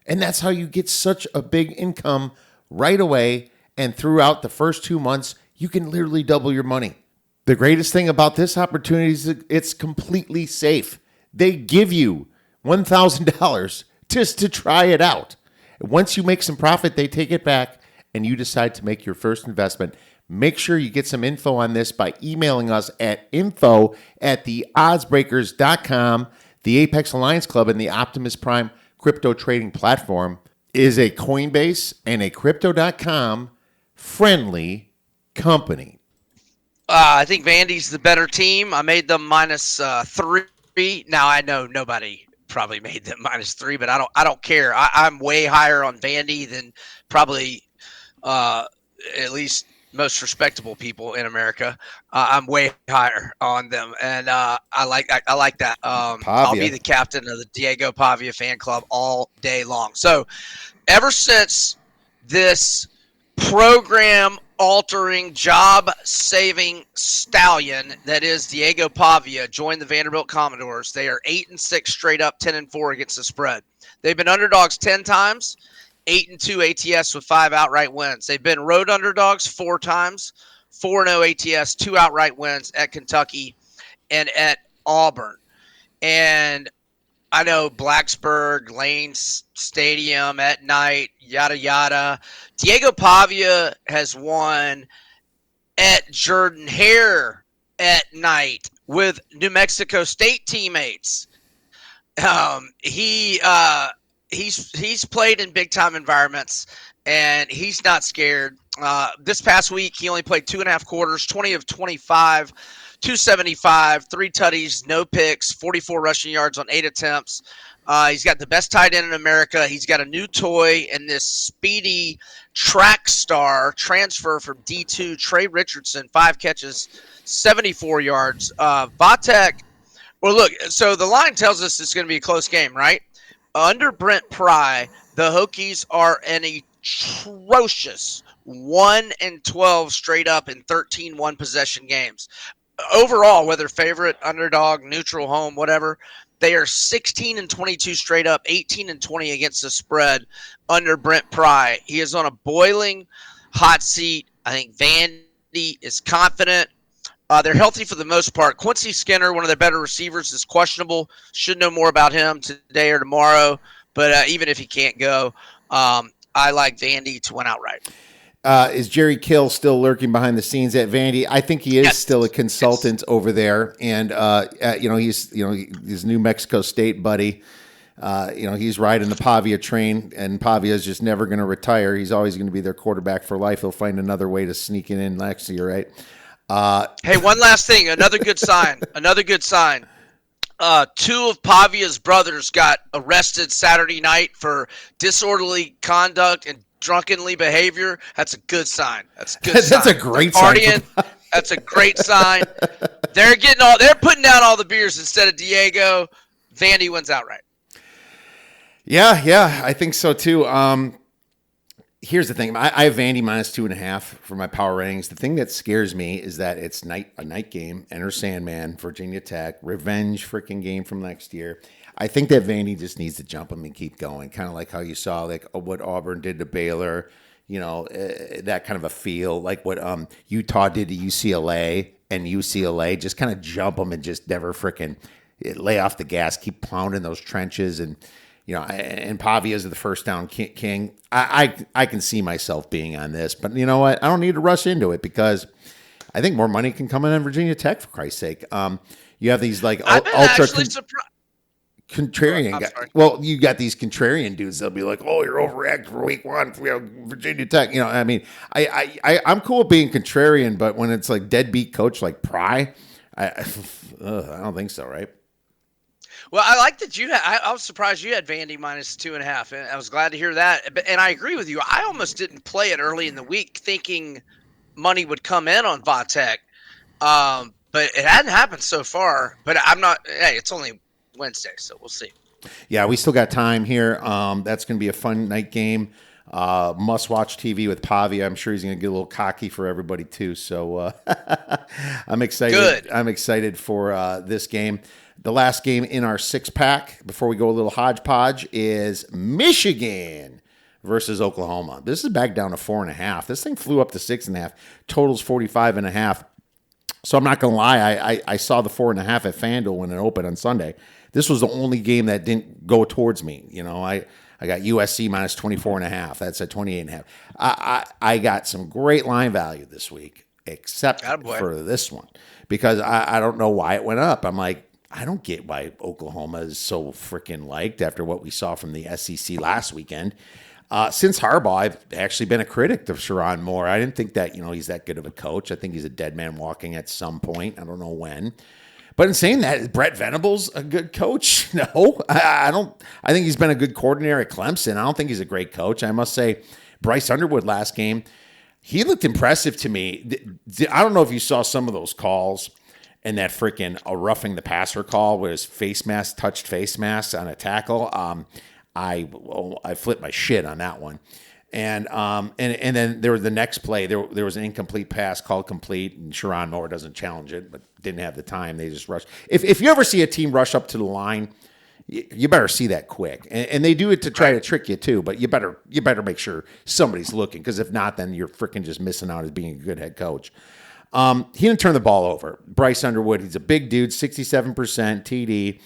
And that's how you get such a big income right away. And throughout the first 2 months, you can literally double your money. The greatest thing about this opportunity is it's completely safe. They give you $1,000 just to try it out. Once you make some profit, they take it back and you decide to make your first investment. Make sure you get some info on this by emailing us at info@theoddsbreakers.com. The Apex Alliance Club and the Optimus Prime crypto trading platform is a Coinbase and a Crypto.com friendly company. I think Vandy's the better team. I made them -3. Now I know nobody probably made them -3, but I don't care. I'm way higher on Vandy than probably at least most respectable people in America. I'm way higher on them, and I like that. I'll be the captain of the Diego Pavia fan club all day long. So ever since this program-altering, job-saving stallion that is Diego Pavia joined the Vanderbilt Commodores, they are 8-6 straight up, 10-4 against the spread. They've been underdogs 10 times, 8-2 ATS with 5 outright wins. They've been road underdogs 4 times, 4-0 ATS, 2 outright wins at Kentucky and at Auburn. And I know Blacksburg, Lane Stadium at night, yada, yada. Diego Pavia has won at Jordan-Hare at night with New Mexico State teammates. He's played in big-time environments, and he's not scared. This past week, he only played 2.5 quarters, 20 of 25, 275, 3 tutties, no picks, 44 rushing yards on 8 attempts. He's got the best tight end in America. He's got a new toy in this speedy track star transfer from D2, Trey Richardson, 5 catches, 74 yards. Vatek, well, look, so the line tells us it's going to be a close game, right? Under Brent Pry, the Hokies are an atrocious 1-12 straight up in 13 one-possession games. Overall, whether favorite, underdog, neutral, home, whatever, they are 16-22 straight up, 18-20 against the spread under Brent Pry. He is on a boiling hot seat. I think Vandy is confident. They're healthy for the most part. Quincy Skinner, one of their better receivers, is questionable. Should know more about him today or tomorrow. But even if he can't go, I like Vandy to win outright. Is Jerry Kill still lurking behind the scenes at Vandy? I think he is still a consultant over there, and he's his New Mexico State buddy. He's riding the Pavia train, and Pavia is just never going to retire. He's always going to be their quarterback for life. He'll find another way to sneak it in next year, right? Hey, one last thing. Another good sign. 2 of Pavia's brothers got arrested Saturday night for disorderly conduct and drunkenly behavior, that's a good sign. That's a good That's sign. a great They're sign. partying. That's a great sign. They're putting down all the beers instead of Diego. Vandy wins outright. Yeah, I think so too. Here's the thing. I have Vandy minus 2.5 for my power ratings. The thing that scares me is that it's a night game. Enter Sandman, Virginia Tech, revenge freaking game from next year. I think that Vandy just needs to jump them and keep going, kind of like how you saw like what Auburn did to Baylor. That kind of a feel, like what Utah did to UCLA, and UCLA just kind of jump them and just never freaking lay off the gas, keep pounding those trenches, and and Pavia's the first down king. I can see myself being on this, but you know what? I don't need to rush into it because I think more money can come in on Virginia Tech, for Christ's sake. You have these like I've been ultra actually surprised. contrarian guys. Well, you got these contrarian dudes. They'll be like, "Oh, you're overreacting for week one, Virginia Tech." I mean, I'm cool with being contrarian, but when it's like deadbeat coach like Pry, I don't think so, right? Well, I like that I was surprised you had Vandy minus 2.5, and I was glad to hear that. And I agree with you. I almost didn't play it early in the week, thinking money would come in on Vatek, but it hadn't happened so far. But I'm not. Hey, it's only Wednesday, so we'll see. Yeah, we still got time here. That's going to be a fun night game. Must-watch TV with Pavia. I'm sure he's going to get a little cocky for everybody too. So I'm excited. Good. I'm excited for this game. The last game in our 6-pack before we go a little hodgepodge is Michigan versus Oklahoma. This is back down to 4.5. This thing flew up to 6.5. Totals 45.5. So I'm not going to lie. I saw the 4.5 at FanDuel when it opened on Sunday. This was the only game that didn't go towards me. I got USC minus 24.5. That's at 28.5. I got some great line value this week, except for this one, because I don't know why it went up. I'm like, I don't get why Oklahoma is so freaking liked after what we saw from the SEC last weekend. Since Harbaugh, I've actually been a critic of Sherrod Moore. I didn't think that he's that good of a coach. I think he's a dead man walking at some point. I don't know when. But in saying that, is Brett Venables a good coach? No, I don't. I think he's been a good coordinator at Clemson. I don't think he's a great coach. I must say, Bryce Underwood last game, he looked impressive to me. I don't know if you saw some of those calls and that freaking roughing the passer call where his face mask touched face mask on a tackle. I flipped my shit on that one. And then there was the next play. There was an incomplete pass called complete, and Sherrod Moore doesn't challenge it, but didn't have the time. They just rushed. If you ever see a team rush up to the line, you better see that quick. And they do it to try to trick you too. But you better make sure somebody's looking, because if not, then you're freaking just missing out as being a good head coach. He didn't turn the ball over. Bryce Underwood, he's a big dude, 67% TD.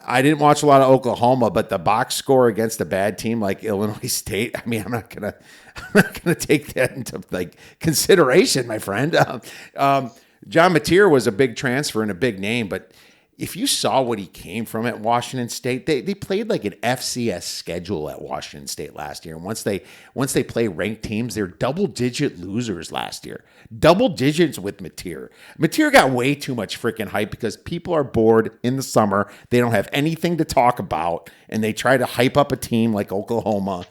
I didn't watch a lot of Oklahoma, but the box score against a bad team like Illinois State, I mean, I'm not gonna take that into consideration, my friend. John Mateer was a big transfer and a big name, but if you saw what he came from at Washington State, they played like an FCS schedule at Washington State last year. And once they play ranked teams, they're double-digit losers last year. Double digits with Mateer. Mateer got way too much freaking hype because people are bored in the summer. They don't have anything to talk about, and they try to hype up a team like Oklahoma.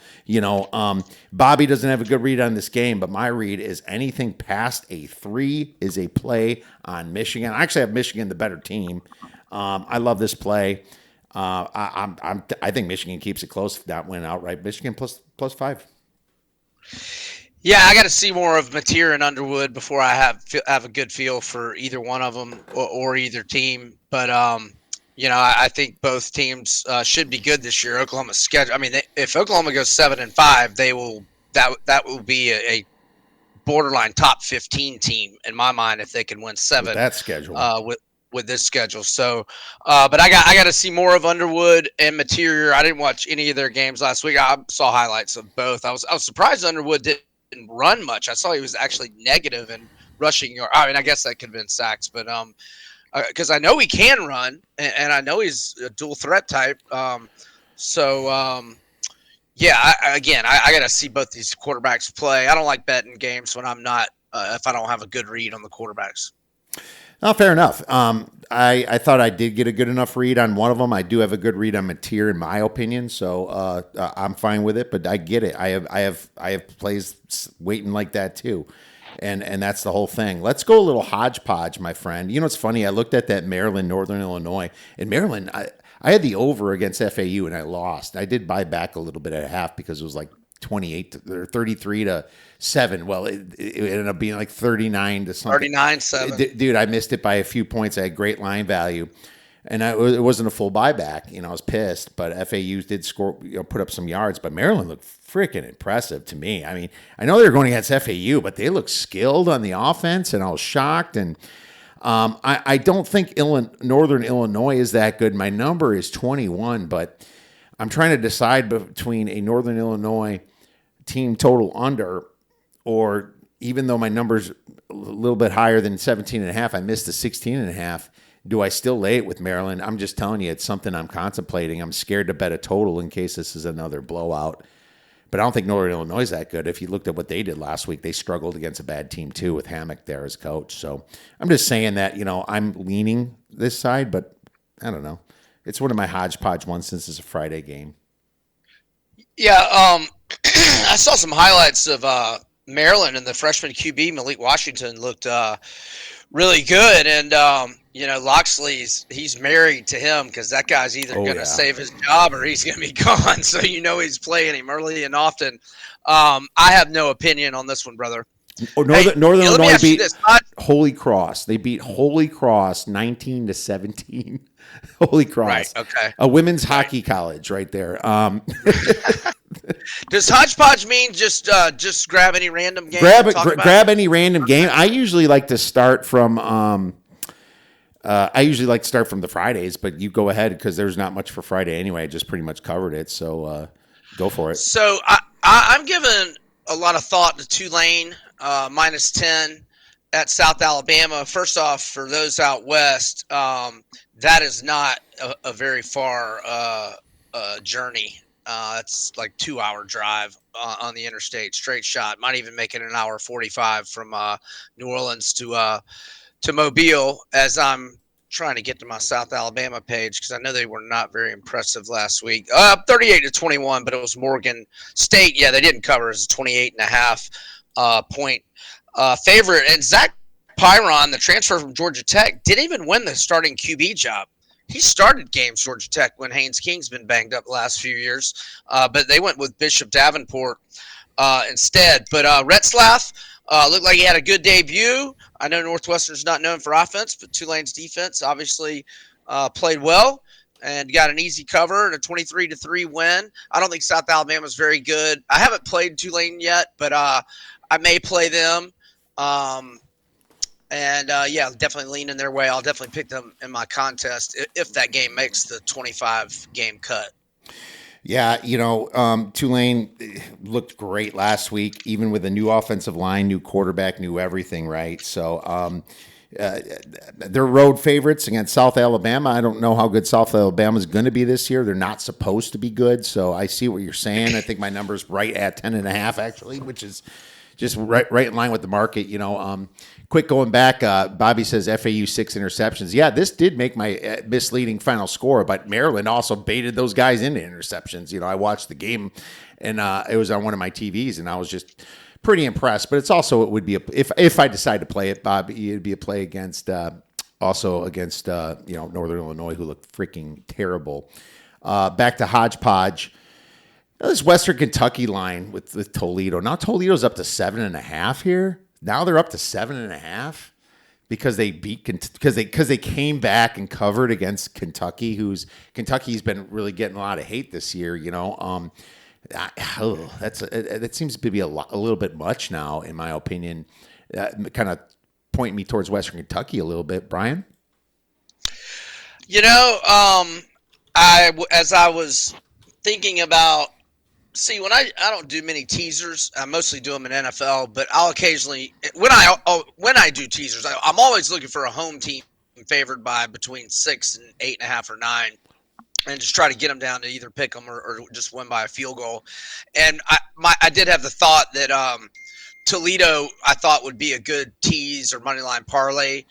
Bobby doesn't have a good read on this game, but my read is anything past a 3 is a play on Michigan. I actually have Michigan the better team. I love this play. I think Michigan keeps it close, if not win outright. Michigan plus 5. Yeah, I got to see more of Mateer and Underwood before I have a good feel for either one of them or either team. But I think both teams should be good this year. Oklahoma's schedule. I mean, if Oklahoma goes 7-5, they will. That will be a borderline top 15 team in my mind if they can win 7. With that schedule. With this schedule. So, but I got to see more of Underwood and Mateer. I didn't watch any of their games last week. I saw highlights of both. I was surprised Underwood didn't run much. I saw he was actually negative in rushing yard. I mean, I guess that could have been sacks, but because I know he can run and I know he's a dual threat type. I got to see both these quarterbacks play. I don't like betting games when I'm not if I don't have a good read on the quarterbacks. Oh, fair enough. I thought I did get a good enough read on one of them. I do have a good read on Mateer, in my opinion, so I'm fine with it. But I get it. I have plays waiting like that too, and that's the whole thing. Let's go a little hodgepodge, my friend. You know, it's funny. I looked at that Maryland, Northern Illinois, and Maryland. I had the over against FAU and I lost. I did buy back a little bit at a half because it was like 33-7. Well, it ended up being like 39 to something. 39-7. Dude, I missed it by a few points. I had great line value. And it wasn't a full buyback. You know, I was pissed, but FAU did score, put up some yards. But Maryland looked freaking impressive to me. I mean, I know they were going against FAU, but they looked skilled on the offense, and I was shocked. And I don't think Northern Illinois is that good. My number is 21, but I'm trying to decide between a Northern Illinois team total under, or even though my number's a little bit higher than 17.5, I missed the 16.5. Do I still lay it with Maryland? I'm just telling you, it's something I'm contemplating. I'm scared to bet a total in case this is another blowout. But I don't think Northern Illinois is that good. If you looked at what they did last week, they struggled against a bad team too with Hammock there as coach. So I'm just saying that, I'm leaning this side, but I don't know. It's one of my hodgepodge ones since it's a Friday game. Yeah, I saw some highlights of Maryland, and the freshman QB, Malik Washington, looked really good. And, he's married to him because that guy's either going to save his job or he's going to be gone. So, he's playing him early and often. I have no opinion on this one, brother. Northern Illinois beat Holy Cross. They beat Holy Cross 19-17. Holy Cross. Right, okay. A women's hockey college right there. Does hodgepodge mean just grab any random game? Grab any random game. I usually like to start from the Fridays, but you go ahead because there's not much for Friday anyway. I just pretty much covered it, so go for it. So I'm giving a lot of thought to Tulane minus 10 at South Alabama. First off, for those out west, that is not a very far journey. It's like 2-hour drive on the interstate, straight shot. Might even make it an hour 45 from New Orleans to Mobile, as I'm trying to get to my South Alabama page because I know they were not very impressive last week. 38-21, but it was Morgan State. Yeah, they didn't cover as a 28.5 point favorite. And Zach Pyron, the transfer from Georgia Tech, didn't even win the starting QB job. He started games Georgia Tech when Haynes King's been banged up the last few years, but they went with Bishop Davenport instead. But Retzlaff looked like he had a good debut. I know Northwestern's not known for offense, but Tulane's defense obviously played well and got an easy cover and a 23-3 win. I don't think South Alabama's very good. I haven't played Tulane yet, but I may play them. Definitely lean in their way. I'll definitely pick them in my contest if that game makes the 25-game cut. Yeah, Tulane looked great last week, even with a new offensive line, new quarterback, new everything, right? So they're road favorites against South Alabama. I don't know how good South Alabama is going to be this year. They're not supposed to be good, so I see what you're saying. I think my number's right at 10.5, actually, which is just right in line with the market. Quick going back, Bobby says FAU 6 interceptions. Yeah, this did make my misleading final score, but Maryland also baited those guys into interceptions. I watched the game, and it was on one of my TVs, and I was just pretty impressed. But it would be if I decide to play it, Bobby, it'd be a play against Northern Illinois, who looked freaking terrible. Back to hodgepodge. This Western Kentucky line with Toledo. Now Toledo's up to 7.5 here. Now they're up to 7.5 because they came back and covered against Kentucky, Kentucky's been really getting a lot of hate this year. That seems to be a little bit much now, in my opinion. Kind of point me towards Western Kentucky a little bit, Brian. As I was thinking about. See, when I don't do many teasers, I mostly do them in NFL, but I'll occasionally when I do teasers, I'm always looking for a home team favored by between 6 and 8.5 or 9, and just try to get them down to either pick them or just win by a field goal. And I did have the thought that Toledo I thought would be a good tease or money line parlay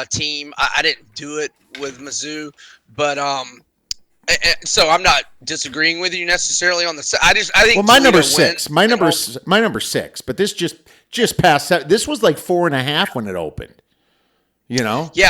team. I didn't do it with Mizzou, but so I'm not disagreeing with you necessarily on the. I think my Toledo number wins, six. My number six. But this just passed. This was like 4.5 when it opened. You know. Yeah,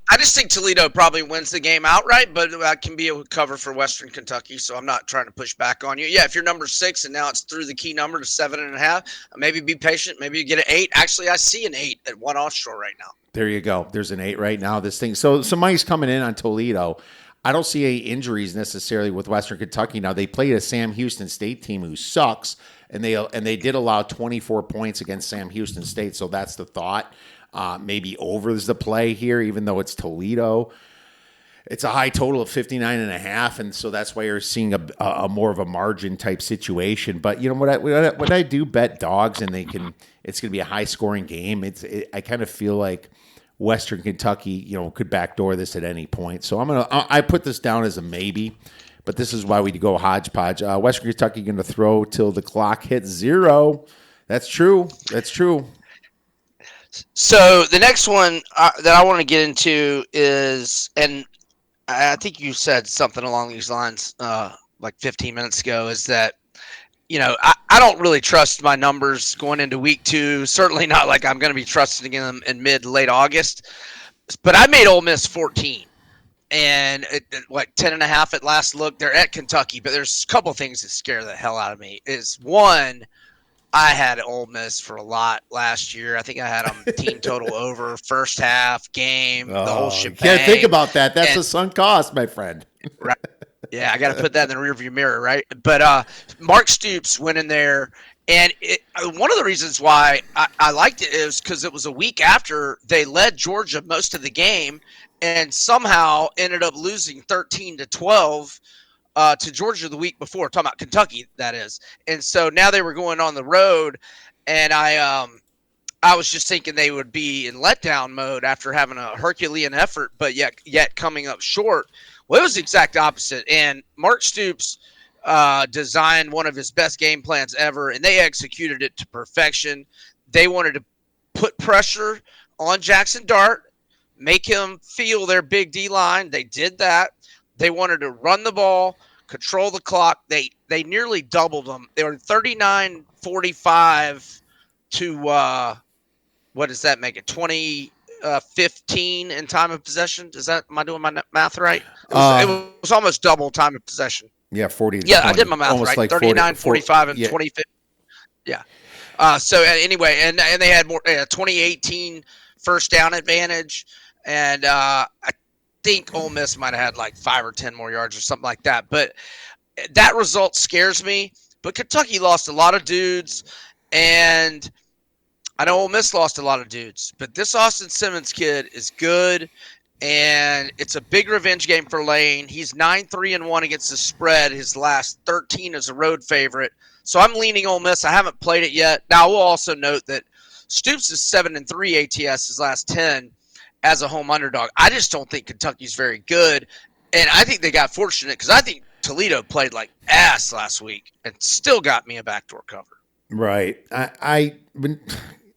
I just think Toledo probably wins the game outright, but that can be a cover for Western Kentucky. So I'm not trying to push back on you. Yeah, if you're number 6 and now it's through the key number to 7.5, maybe be patient. Maybe you get an 8. Actually, I see an 8 at one offshore right now. There you go. There's an 8 right now. This thing. So some money's coming in on Toledo. I don't see any injuries necessarily with Western Kentucky. Now they played a Sam Houston State team who sucks, and they did allow 24 points against Sam Houston State. So that's the thought. Maybe over is the play here, even though it's Toledo. It's a high total of 59.5, and so that's why you're seeing a more of a margin type situation. But you know what I do bet dogs, and it's going to be a high scoring game. I kind of feel like Western Kentucky, could backdoor this at any point. So I put this down as a maybe, but this is why we go hodgepodge. Western Kentucky going to throw till the clock hits 0. That's true. So the next one that I want to get into is, and I think you said something along these lines like 15 minutes ago, is that, I don't really trust my numbers going into week 2. Certainly not like I'm going to be trusting them in late August. But I made Ole Miss 14. And like 10.5 at last look. They're at Kentucky, but there's a couple things that scare the hell out of me. Is one, I had Ole Miss for a lot last year. I think I had them team total over, first half, game, the whole shebang. Can't think about that. That's a sunk cost, my friend. Right. Yeah, I got to put that in the rearview mirror, right? But Mark Stoops went in there, and one of the reasons why I liked it is because it was a week after they led Georgia most of the game and somehow ended up losing 13-12 to Georgia the week before. Talking about Kentucky, that is. And so now they were going on the road, and I was just thinking they would be in letdown mode after having a Herculean effort, but yet coming up short. Well, it was the exact opposite. And Mark Stoops designed one of his best game plans ever, and they executed it to perfection. They wanted to put pressure on Jackson Dart, make him feel their big D line. They did that. They wanted to run the ball, control the clock. They nearly doubled them. They were 39-45 to what does that make it? 15 in time of possession. Am I doing my math right? It was almost double time of possession. Yeah, 40. Yeah, 20. I did my math right. Like 39-45 and 20. Yeah. So anyway, and they had more 2018 first down advantage, and I think Ole Miss might have had like 5 or 10 more yards or something like that. But that result scares me. But Kentucky lost a lot of dudes, and I know Ole Miss lost a lot of dudes, but this Austin Simmons kid is good, and it's a big revenge game for Lane. He's 9-3-1 against the spread. His last 13 is a road favorite. So I'm leaning Ole Miss. I haven't played it yet. Now, I will also note that Stoops is 7-3 ATS his last 10 as a home underdog. I just don't think Kentucky's very good, and I think they got fortunate because I think Toledo played like ass last week and still got me a backdoor cover. Right.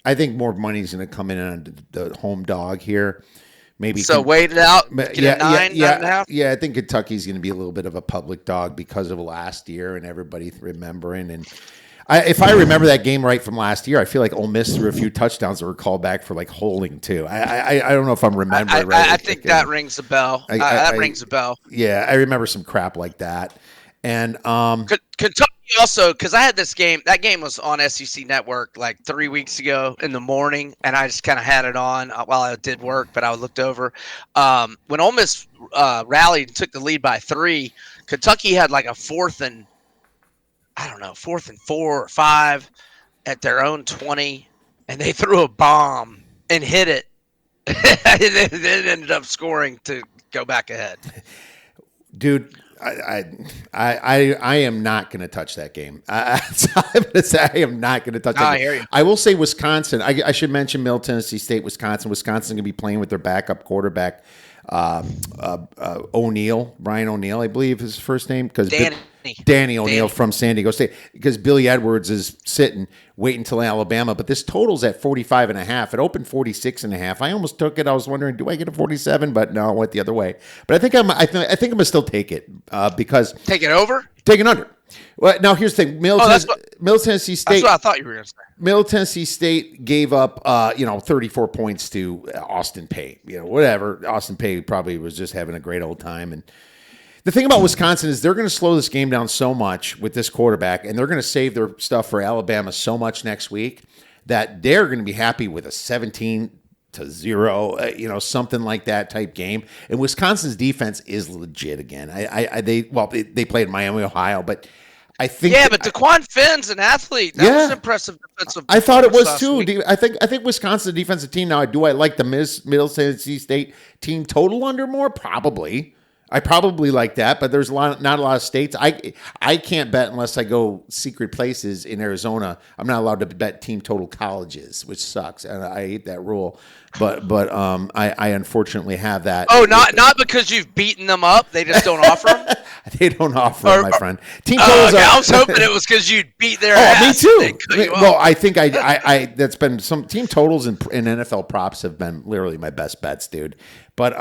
I think more money's going to come in on the home dog here. Maybe so wait it out. Get a 9.5. Yeah, I think Kentucky's going to be a little bit of a public dog because of last year and everybody remembering. And if I remember that game right from last year, I feel like Ole Miss threw a few touchdowns that were called back for like holding too. I don't know if I'm remembering right. I think that rings a bell. That rings a bell. Yeah, I remember some crap like that. And Kentucky also, because I had this game. That game was on SEC Network like 3 weeks ago in the morning, and I just kind of had it on while I did work. But I looked over when Ole Miss rallied and took the lead by 3. Kentucky had like a 4th and 4 or 5 at their own 20, and they threw a bomb and hit it. And it ended up scoring to go back ahead. Dude, I am not going to touch that game. I'm going to say I am not going to touch that I game. hear you. I will say Wisconsin. I should mention Middle Tennessee State, Wisconsin. Wisconsin going to be playing with their backup quarterback, Brian O'Neill, I believe is his first name. Danny O'Neill from San Diego State, because Billy Edwards is sitting, waiting until Alabama. But this total's at 45.5. It opened 46.5. I almost took it. I was wondering, do I get a 47? But no, I went the other way. But I think I think I'm gonna still take it because take it over, take it under. Well, now here's the thing. Middle Tennessee State. That's what I thought you were going to say. Middle Tennessee State gave up, 34 points to Austin Peay. Whatever. Austin Peay probably was just having a great old time. And the thing about Wisconsin is they're going to slow this game down so much with this quarterback, and they're going to save their stuff for Alabama so much next week that they're going to be happy with a 17-0, something like that type game. And Wisconsin's defense is legit again. They played Miami, Ohio, but I think but DeQuan Finn's an athlete. That was impressive defensive. I thought it was too. Week. I think Wisconsin's defensive team now. Do I like the Middle Tennessee State team total under more? Probably. I probably like that, but there's not a lot of states. I can't bet unless I go secret places in Arizona. I'm not allowed to bet team total colleges, which sucks, and I hate that rule. But I unfortunately have that. Oh, not because you've beaten them up. They just don't offer them. They don't offer them, my friend. Team totals. I was hoping it was because you beat their ass. Me too. Well, I think I that's been some team totals in NFL props have been literally my best bets, dude. But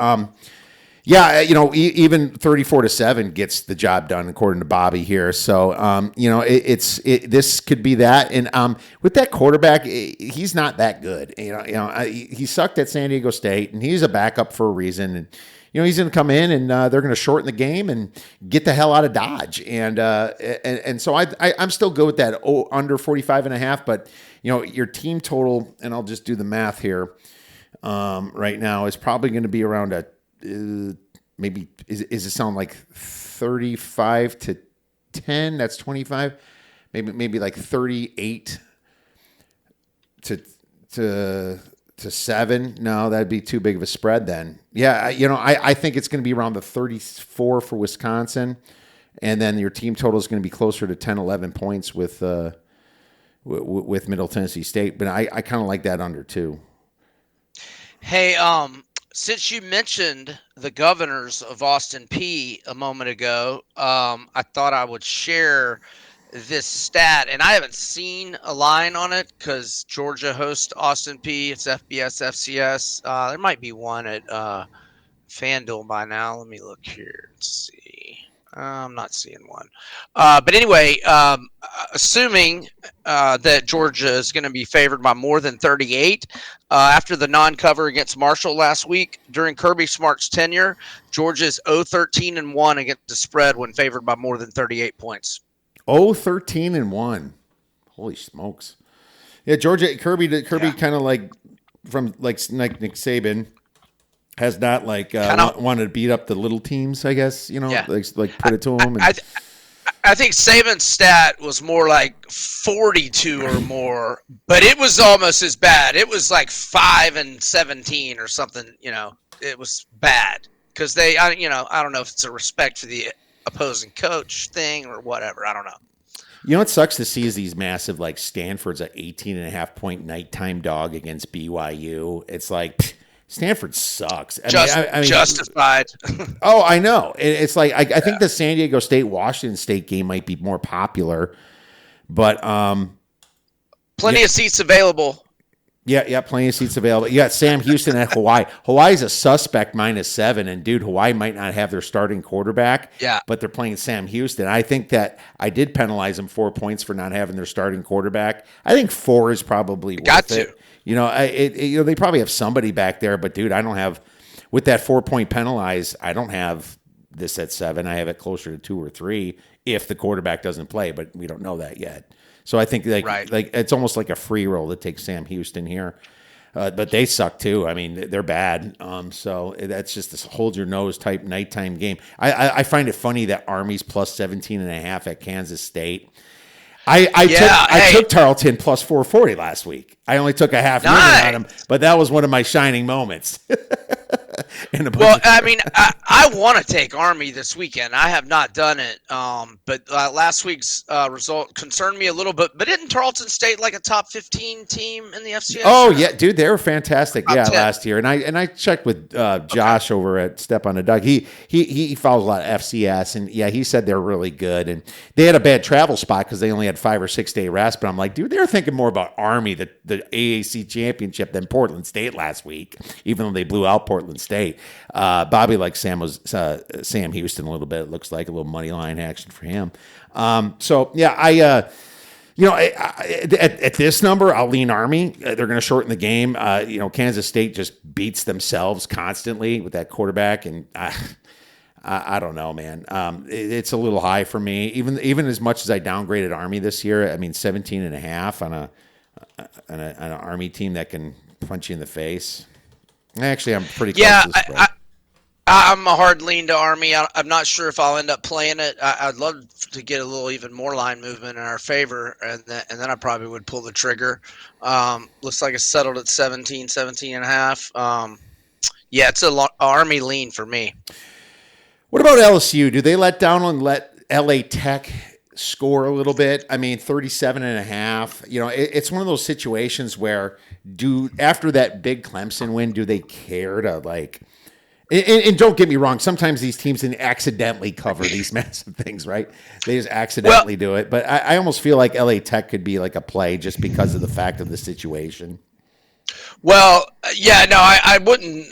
yeah, even 34-7 gets the job done according to Bobby here. So, this could be that. And with that quarterback, he's not that good. He sucked at San Diego State, and he's a backup for a reason. And he's going to come in, and they're going to shorten the game and get the hell out of Dodge. And so I'm still good with that under 45.5. But your team total, and I'll just do the math here right now, is probably going to be around a. Maybe is it sound like 35-10? That's 25. Maybe like 38 to 7. No, that'd be too big of a spread then. Yeah, I think it's going to be around the 34 for Wisconsin, and then your team total is going to be closer to 10, 11 points with Middle Tennessee State. But I kind of like that under too. Hey, since you mentioned the governors of Austin Peay a moment ago, I thought I would share this stat, and I haven't seen a line on it because Georgia hosts Austin Peay. It's FBS, FCS. There might be one at FanDuel by now. Let me look here and see. I'm not seeing one. But anyway, assuming that Georgia is going to be favored by more than 38 after the non-cover against Marshall last week during Kirby Smart's tenure, Georgia's 0-13-1 against the spread when favored by more than 38 points. 0-13-1. Holy smokes. Yeah, Georgia, Kirby kind of like from like Nick Saban has not wanted to beat up the little teams, I guess, like put it to them. I think Saban's stat was more like 42 or more, but it was almost as bad. It was like 5-17 or something. It was bad because I don't know if it's a respect for the opposing coach thing or whatever. I don't know. What sucks to see is these massive, like Stanford's an 18.5 point nighttime dog against BYU. It's like Stanford sucks. Justified. Oh, I know. It's like I think the San Diego State Washington State game might be more popular, but plenty of seats available. Yeah, plenty of seats available. You got Sam Houston at Hawaii. Hawaii's a suspect -7, and dude, Hawaii might not have their starting quarterback. Yeah, but they're playing Sam Houston. I think that I did penalize them 4 points for not having their starting quarterback. I think 4 is probably worth it. They probably have somebody back there, but dude, I don't have with that 4 point penalize. I don't have this at 7. I have it closer to 2 or 3 if the quarterback doesn't play, but we don't know that yet. So I think like it's almost like a free roll to take Sam Houston here, but they suck too. I mean, they're bad. So that's just this hold your nose type nighttime game. I find it funny that Army's plus 17.5 at Kansas State. I took Tarleton plus 440 last week. I only took a half unit on him, but that was one of my shining moments. and a bunch Well, of I mean, I want to take Army this weekend. I have not done it, but last week's result concerned me a little bit. But isn't Tarleton State like a top 15 team in the FCS? Oh yeah, dude, they were fantastic. Top Yeah, 10. last year, and I checked with Josh over at Step on the Duck. He follows a lot of FCS, and yeah, he said they're really good. And they had a bad travel spot because they only had 5 or 6 day rest. But I'm like, dude, they're thinking more about Army, the AAC championship, than Portland State last week, even though they blew out Portland State. Bobby likes Sam Houston a little bit. It looks like a little money line action for him. So yeah, at this number, I'll lean Army. They're going to shorten the game. Kansas State just beats themselves constantly with that quarterback, and I don't know, man. It's a little high for me. Even as much as I downgraded Army this year, I mean, 17.5 on an Army team that can punch you in the face. Actually, I'm pretty close to the spread. I'm a hard lean to Army. I'm not sure if I'll end up playing it. I'd love to get a little even more line movement in our favor, and then I probably would pull the trigger. Looks like it's settled at 17 and a half. Yeah, it's an Army lean for me. What about LSU? Do they let down and let LA Tech score a little bit? I mean, 37 and a half. It's one of those situations where after that big Clemson win, do they care to like – and don't get me wrong, sometimes these teams accidentally cover these massive things, right? They just accidentally do it. But I almost feel like LA Tech could be like a play just because of the fact of the situation. Well, yeah, no, I wouldn't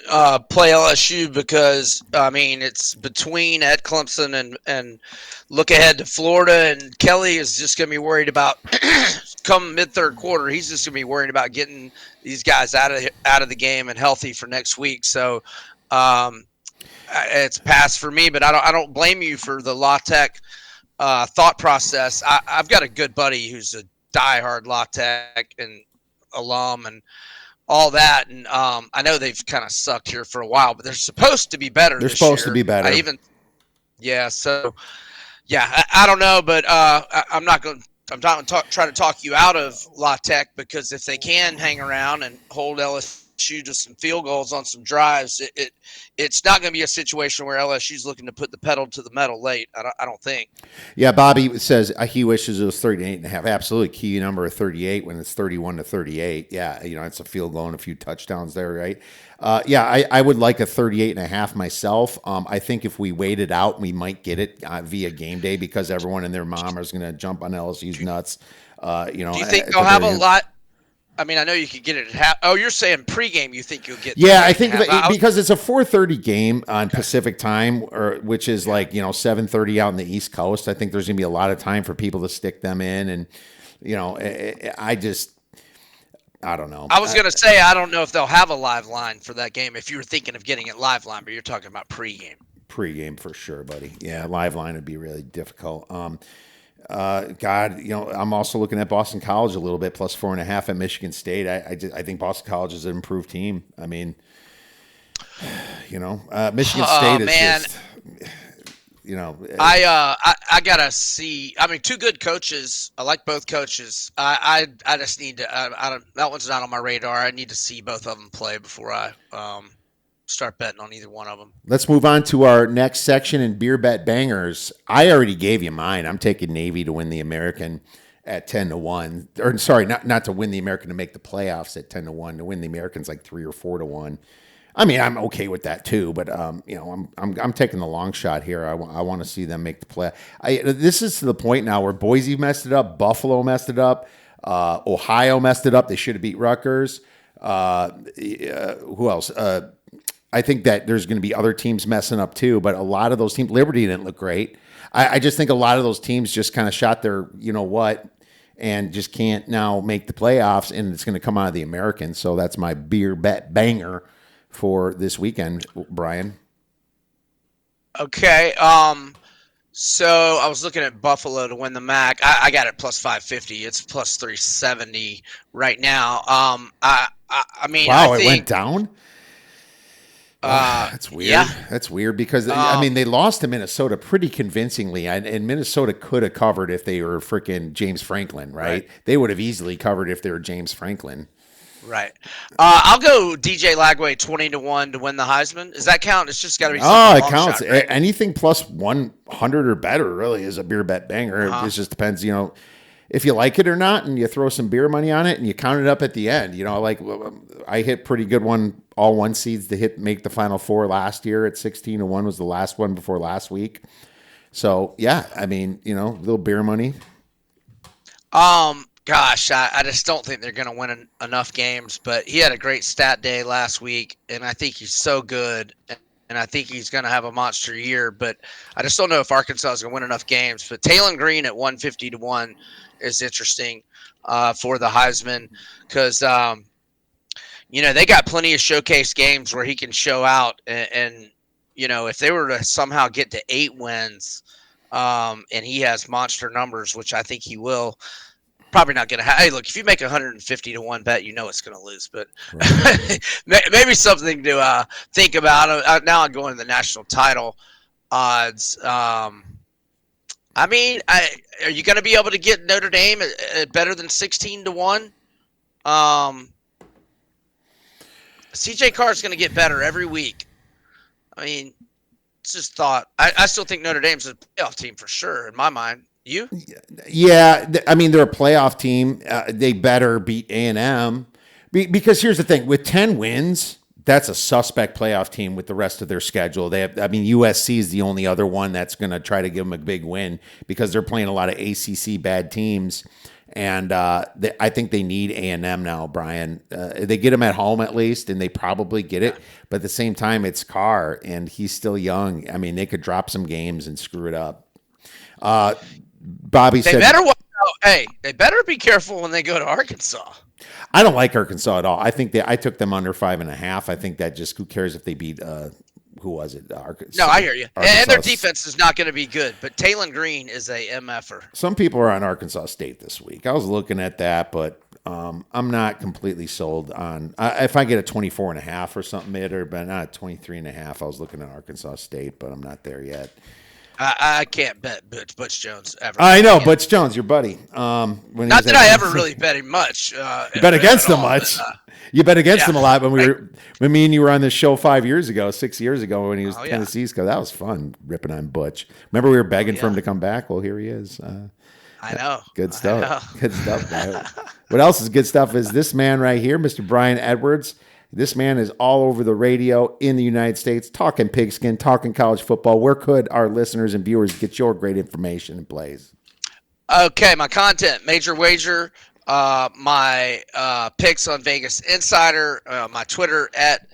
play LSU because, I mean, it's between at Clemson and look ahead to Florida, and Kelly is just going to be worried about come mid-third quarter. He's just going to be worried about getting these guys out of the game and healthy for next week. So it's pass for me, but I don't blame you for the La Tech thought process. I've got a good buddy who's a diehard La Tech and alum and all that, and I know they've kind of sucked here for a while, but they're supposed to be better. They're supposed to be better. So I don't know, but I'm not going to try to talk you out of La Tech, because if they can hang around and hold LSU to some field goals on some drives, it's not going to be a situation where LSU's looking to put the pedal to the metal late. I don't think. Yeah, Bobby says he wishes it was 38.5. Absolutely, key number of 38 when it's 31-38. Yeah, it's a field goal and a few touchdowns there, right? I would like a 38.5 myself. I think if we wait it out, we might get it via game day, because everyone and their mom is going to jump on LSU's nuts. Do you think they'll have a lot? I mean, I know you could get it at half. Oh, you're saying pregame you think you'll get. Yeah, I think because it's a 4:30 game on Pacific time, which is 7:30 out in the East Coast. I think there's going to be a lot of time for people to stick them in, and I don't know. I was going to say, I don't know if they'll have a live line for that game if you were thinking of getting it live line, but you're talking about pregame. Pregame for sure, buddy. Yeah, live line would be really difficult. I'm also looking at Boston College a little bit, plus 4.5 at Michigan State. I think Boston College is an improved team. I mean, Michigan State is just, I gotta see. I mean, two good coaches. I like both coaches. I just need to. That one's not on my radar. I need to see both of them play before I start betting on either one of them. Let's move on to our next section in beer bet bangers. I already gave you mine. I'm taking Navy to win the American at 10-1. Or sorry, not to win the American, to make the playoffs at 10-1. To win the American's like 3 or 4-1. I mean, I'm okay with that too, but I'm taking the long shot here. I want to see them make the play. This is to the point now where Boise messed it up, Buffalo messed it up, Ohio messed it up. They should have beat Rutgers. Who else? I think that there's going to be other teams messing up too, but a lot of those teams, Liberty didn't look great. I just think a lot of those teams just kind of shot their, and just can't now make the playoffs, and it's going to come out of the American. So that's my beer bet banger for this weekend, Brian. Okay. So I was looking at Buffalo to win the MAC. I got it plus 550. It's plus 370 right now. I mean, wow, I think, it went down. That's weird. Yeah. That's weird because they lost to Minnesota pretty convincingly, and Minnesota could have covered if they were freaking James Franklin, right? They would have easily covered if they were James Franklin. Right. I'll go DJ Lagway 20-1 to win the Heisman. Does that count? It's just got to be something Oh, it long counts. shot, right? Anything plus 100 or better really is a beer bet banger. It just depends, if you like it or not, and you throw some beer money on it and you count it up at the end. Like I hit pretty good all one seeds to make the Final Four last year at 16-1 was the last one before last week. So yeah, I mean, little beer money. Gosh, I just don't think they're going to win enough games, but he had a great stat day last week, and I think he's so good, and I think he's going to have a monster year, but I just don't know if Arkansas is going to win enough games. But Talon Green at 150-1 is interesting for the Heisman because, they got plenty of showcase games where he can show out, and if they were to somehow get to 8 wins and he has monster numbers, which I think he will, probably not going to have. Hey, look, if you make 150-1 bet, it's going to lose. But right. Maybe something to think about. Now I'm going to the national title odds. Are you going to be able to get Notre Dame at better than 16-1? CJ Carr is going to get better every week. It's just thought. I still think Notre Dame's a playoff team for sure in my mind. You? Yeah, they're a playoff team. They better beat A&M because here's the thing: with 10 wins, that's a suspect playoff team with the rest of their schedule. USC is the only other one that's going to try to give them a big win because they're playing a lot of ACC bad teams, and I think they need A&M now, Brian. They get them at home at least, and they probably get it. But at the same time, it's Carr, and he's still young. They could drop some games and screw it up. Bobby said, they better be careful when they go to Arkansas. I don't like Arkansas at all. I think I took them under 5.5. I think that just, who cares if they beat, who was it? Arkansas. No, I hear you. And their defense is not going to be good, but Talon Green is a MFer. Some people are on Arkansas State this week. I was looking at that, but I'm not completely sold on, if I get a 24.5 or something, but not 23.5. I was looking at Arkansas State, but I'm not there yet. I can't bet Butch Jones ever. I know, Butch Jones, your buddy. Not that I ever really bet him much. You bet against him much. You bet against him a lot when me and you were on this show 6 years ago when he was Tennessee's coach. That was fun, ripping on Butch. Remember we were begging for him to come back? Well, here he is. I know. Good stuff. Good stuff, man. What else is good stuff is this man right here, Mr. Brian Edwards. This man is all over the radio in the United States, talking pigskin, talking college football. Where could our listeners and viewers get your great information and plays? Okay, my content, Major Wager, my picks on Vegas Insider, my Twitter at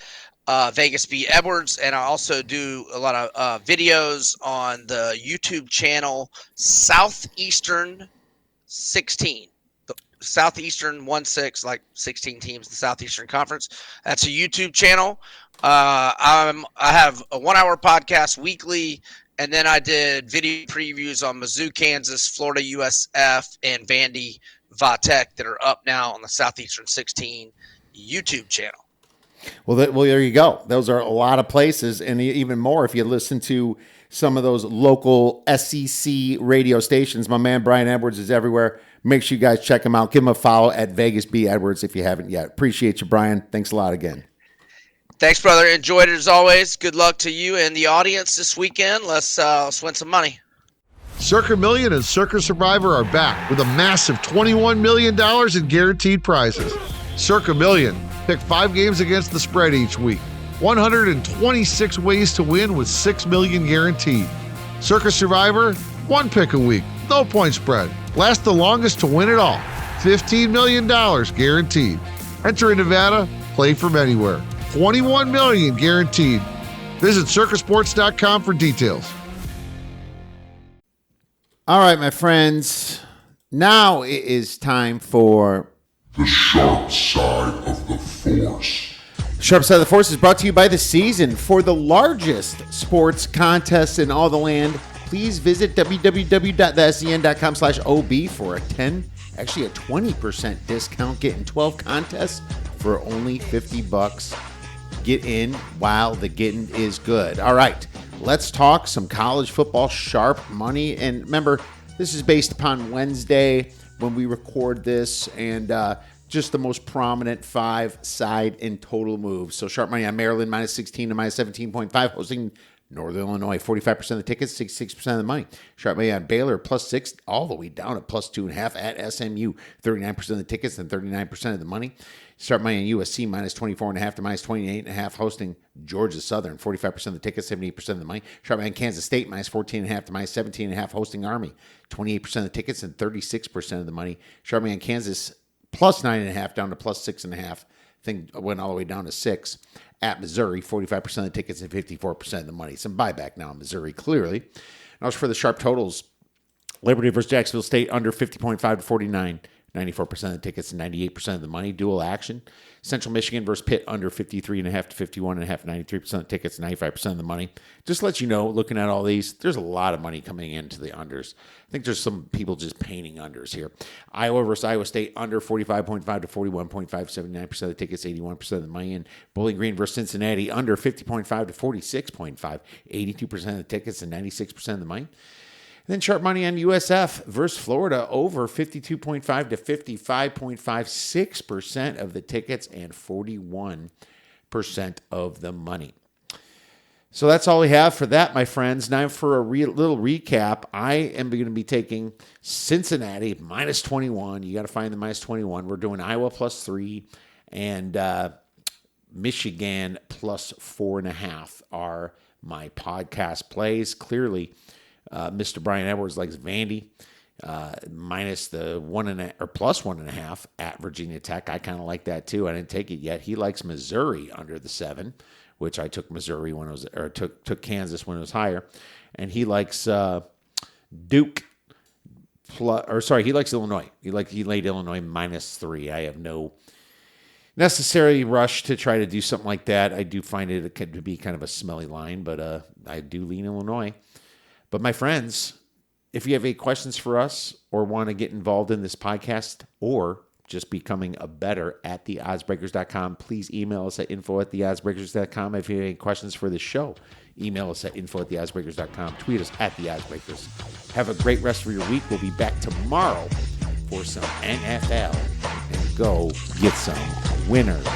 Vegas B. Edwards, and I also do a lot of videos on the YouTube channel Southeastern 16. Southeastern 1-6, like 16 teams, the Southeastern Conference. That's a YouTube channel. I have a 1-hour podcast weekly, and then I did video previews on Mizzou, Kansas, Florida USF, and Vandy Vatech that are up now on the Southeastern 16 YouTube channel. Well, there you go. Those are a lot of places, and even more if you listen to some of those local SEC radio stations. My man Brian Edwards is everywhere. Make sure you guys check him out. Give him a follow at Vegas B. Edwards if you haven't yet. Appreciate you, Brian. Thanks a lot again. Thanks, brother. Enjoyed it as always. Good luck to you and the audience this weekend. Let's win some money. Circa Million and Circa Survivor are back with a massive $21 million in guaranteed prizes. Circa Million. Pick 5 games against the spread each week. 126 ways to win with $6 million guaranteed. Circa Survivor, 1 pick a week, no point spread. Last the longest to win it all. $15 million guaranteed. Enter in Nevada, play from anywhere. $21 million guaranteed. Visit circasports.com for details. All right, my friends. Now it is time for The Sharp Side of the Force. Sharp Side of the Force is brought to you by The Season. For the largest sports contests in all the land, please visit www.thesen.com/OB for a 20% discount. Getting 12 contests for only $50. Get in while the getting is good. All right, let's talk some college football sharp money. And remember, this is based upon Wednesday when we record this, and just the most prominent 5 side and total moves. So sharp money on Maryland minus 16 to minus 17.5, hosting Northern Illinois, 45% of the tickets, 66% of the money. Sharp money on Baylor plus 6, all the way down to plus 2.5 at SMU, 39% of the tickets and 39% of the money. Sharp money on USC minus 24.5 to minus 28.5, hosting Georgia Southern, 45% of the tickets, 78% of the money. Sharp money on Kansas State minus 14.5 to minus 17.5, hosting Army, 28% of the tickets and 36% of the money. Sharp money on Kansas plus 9.5 down to plus 6.5. Thing went all the way down to 6. At Missouri, 45% of the tickets and 54% of the money. Some buyback now in Missouri, clearly. And as for the sharp totals, Liberty versus Jacksonville State under 50.5 to 49. 94% of the tickets and 98% of the money. Dual action. Central Michigan versus Pitt under 53.5 to 51.5. 93% of the tickets, 95% of the money. Just to let you know, looking at all these, there's a lot of money coming into the unders. I think there's some people just painting unders here. Iowa versus Iowa State under 45.5 to 41.5. 79% of the tickets, 81% of the money. And Bowling Green versus Cincinnati under 50.5 to 46.5. 82% of the tickets and 96% of the money. And then sharp money on USF versus Florida over 52.5 to 55.56% of the tickets and 41% of the money. So that's all we have for that, my friends. Now for a little recap, I am going to be taking Cincinnati minus 21. You got to find the minus 21. We're doing Iowa plus 3 and Michigan plus 4.5 are my podcast plays. Clearly, Mr. Brian Edwards likes Vandy minus the 1.5 or plus 1.5 at Virginia Tech. I kind of like that too. I didn't take it yet. He likes Missouri under the 7, which I took Missouri when it was, or took Kansas when it was higher, and he likes Duke. He likes Illinois. He laid Illinois minus 3. I have no necessary rush to try to do something like that. I do find it could be kind of a smelly line, but I do lean Illinois. But my friends, if you have any questions for us or want to get involved in this podcast or just becoming a better at theoddsbreakers.com, please email us at info@theoddsbreakers.com. If you have any questions for the show, email us at info@theoddsbreakers.com. Tweet us at theoddsbreakers. Have a great rest of your week. We'll be back tomorrow for some NFL, and go get some winners.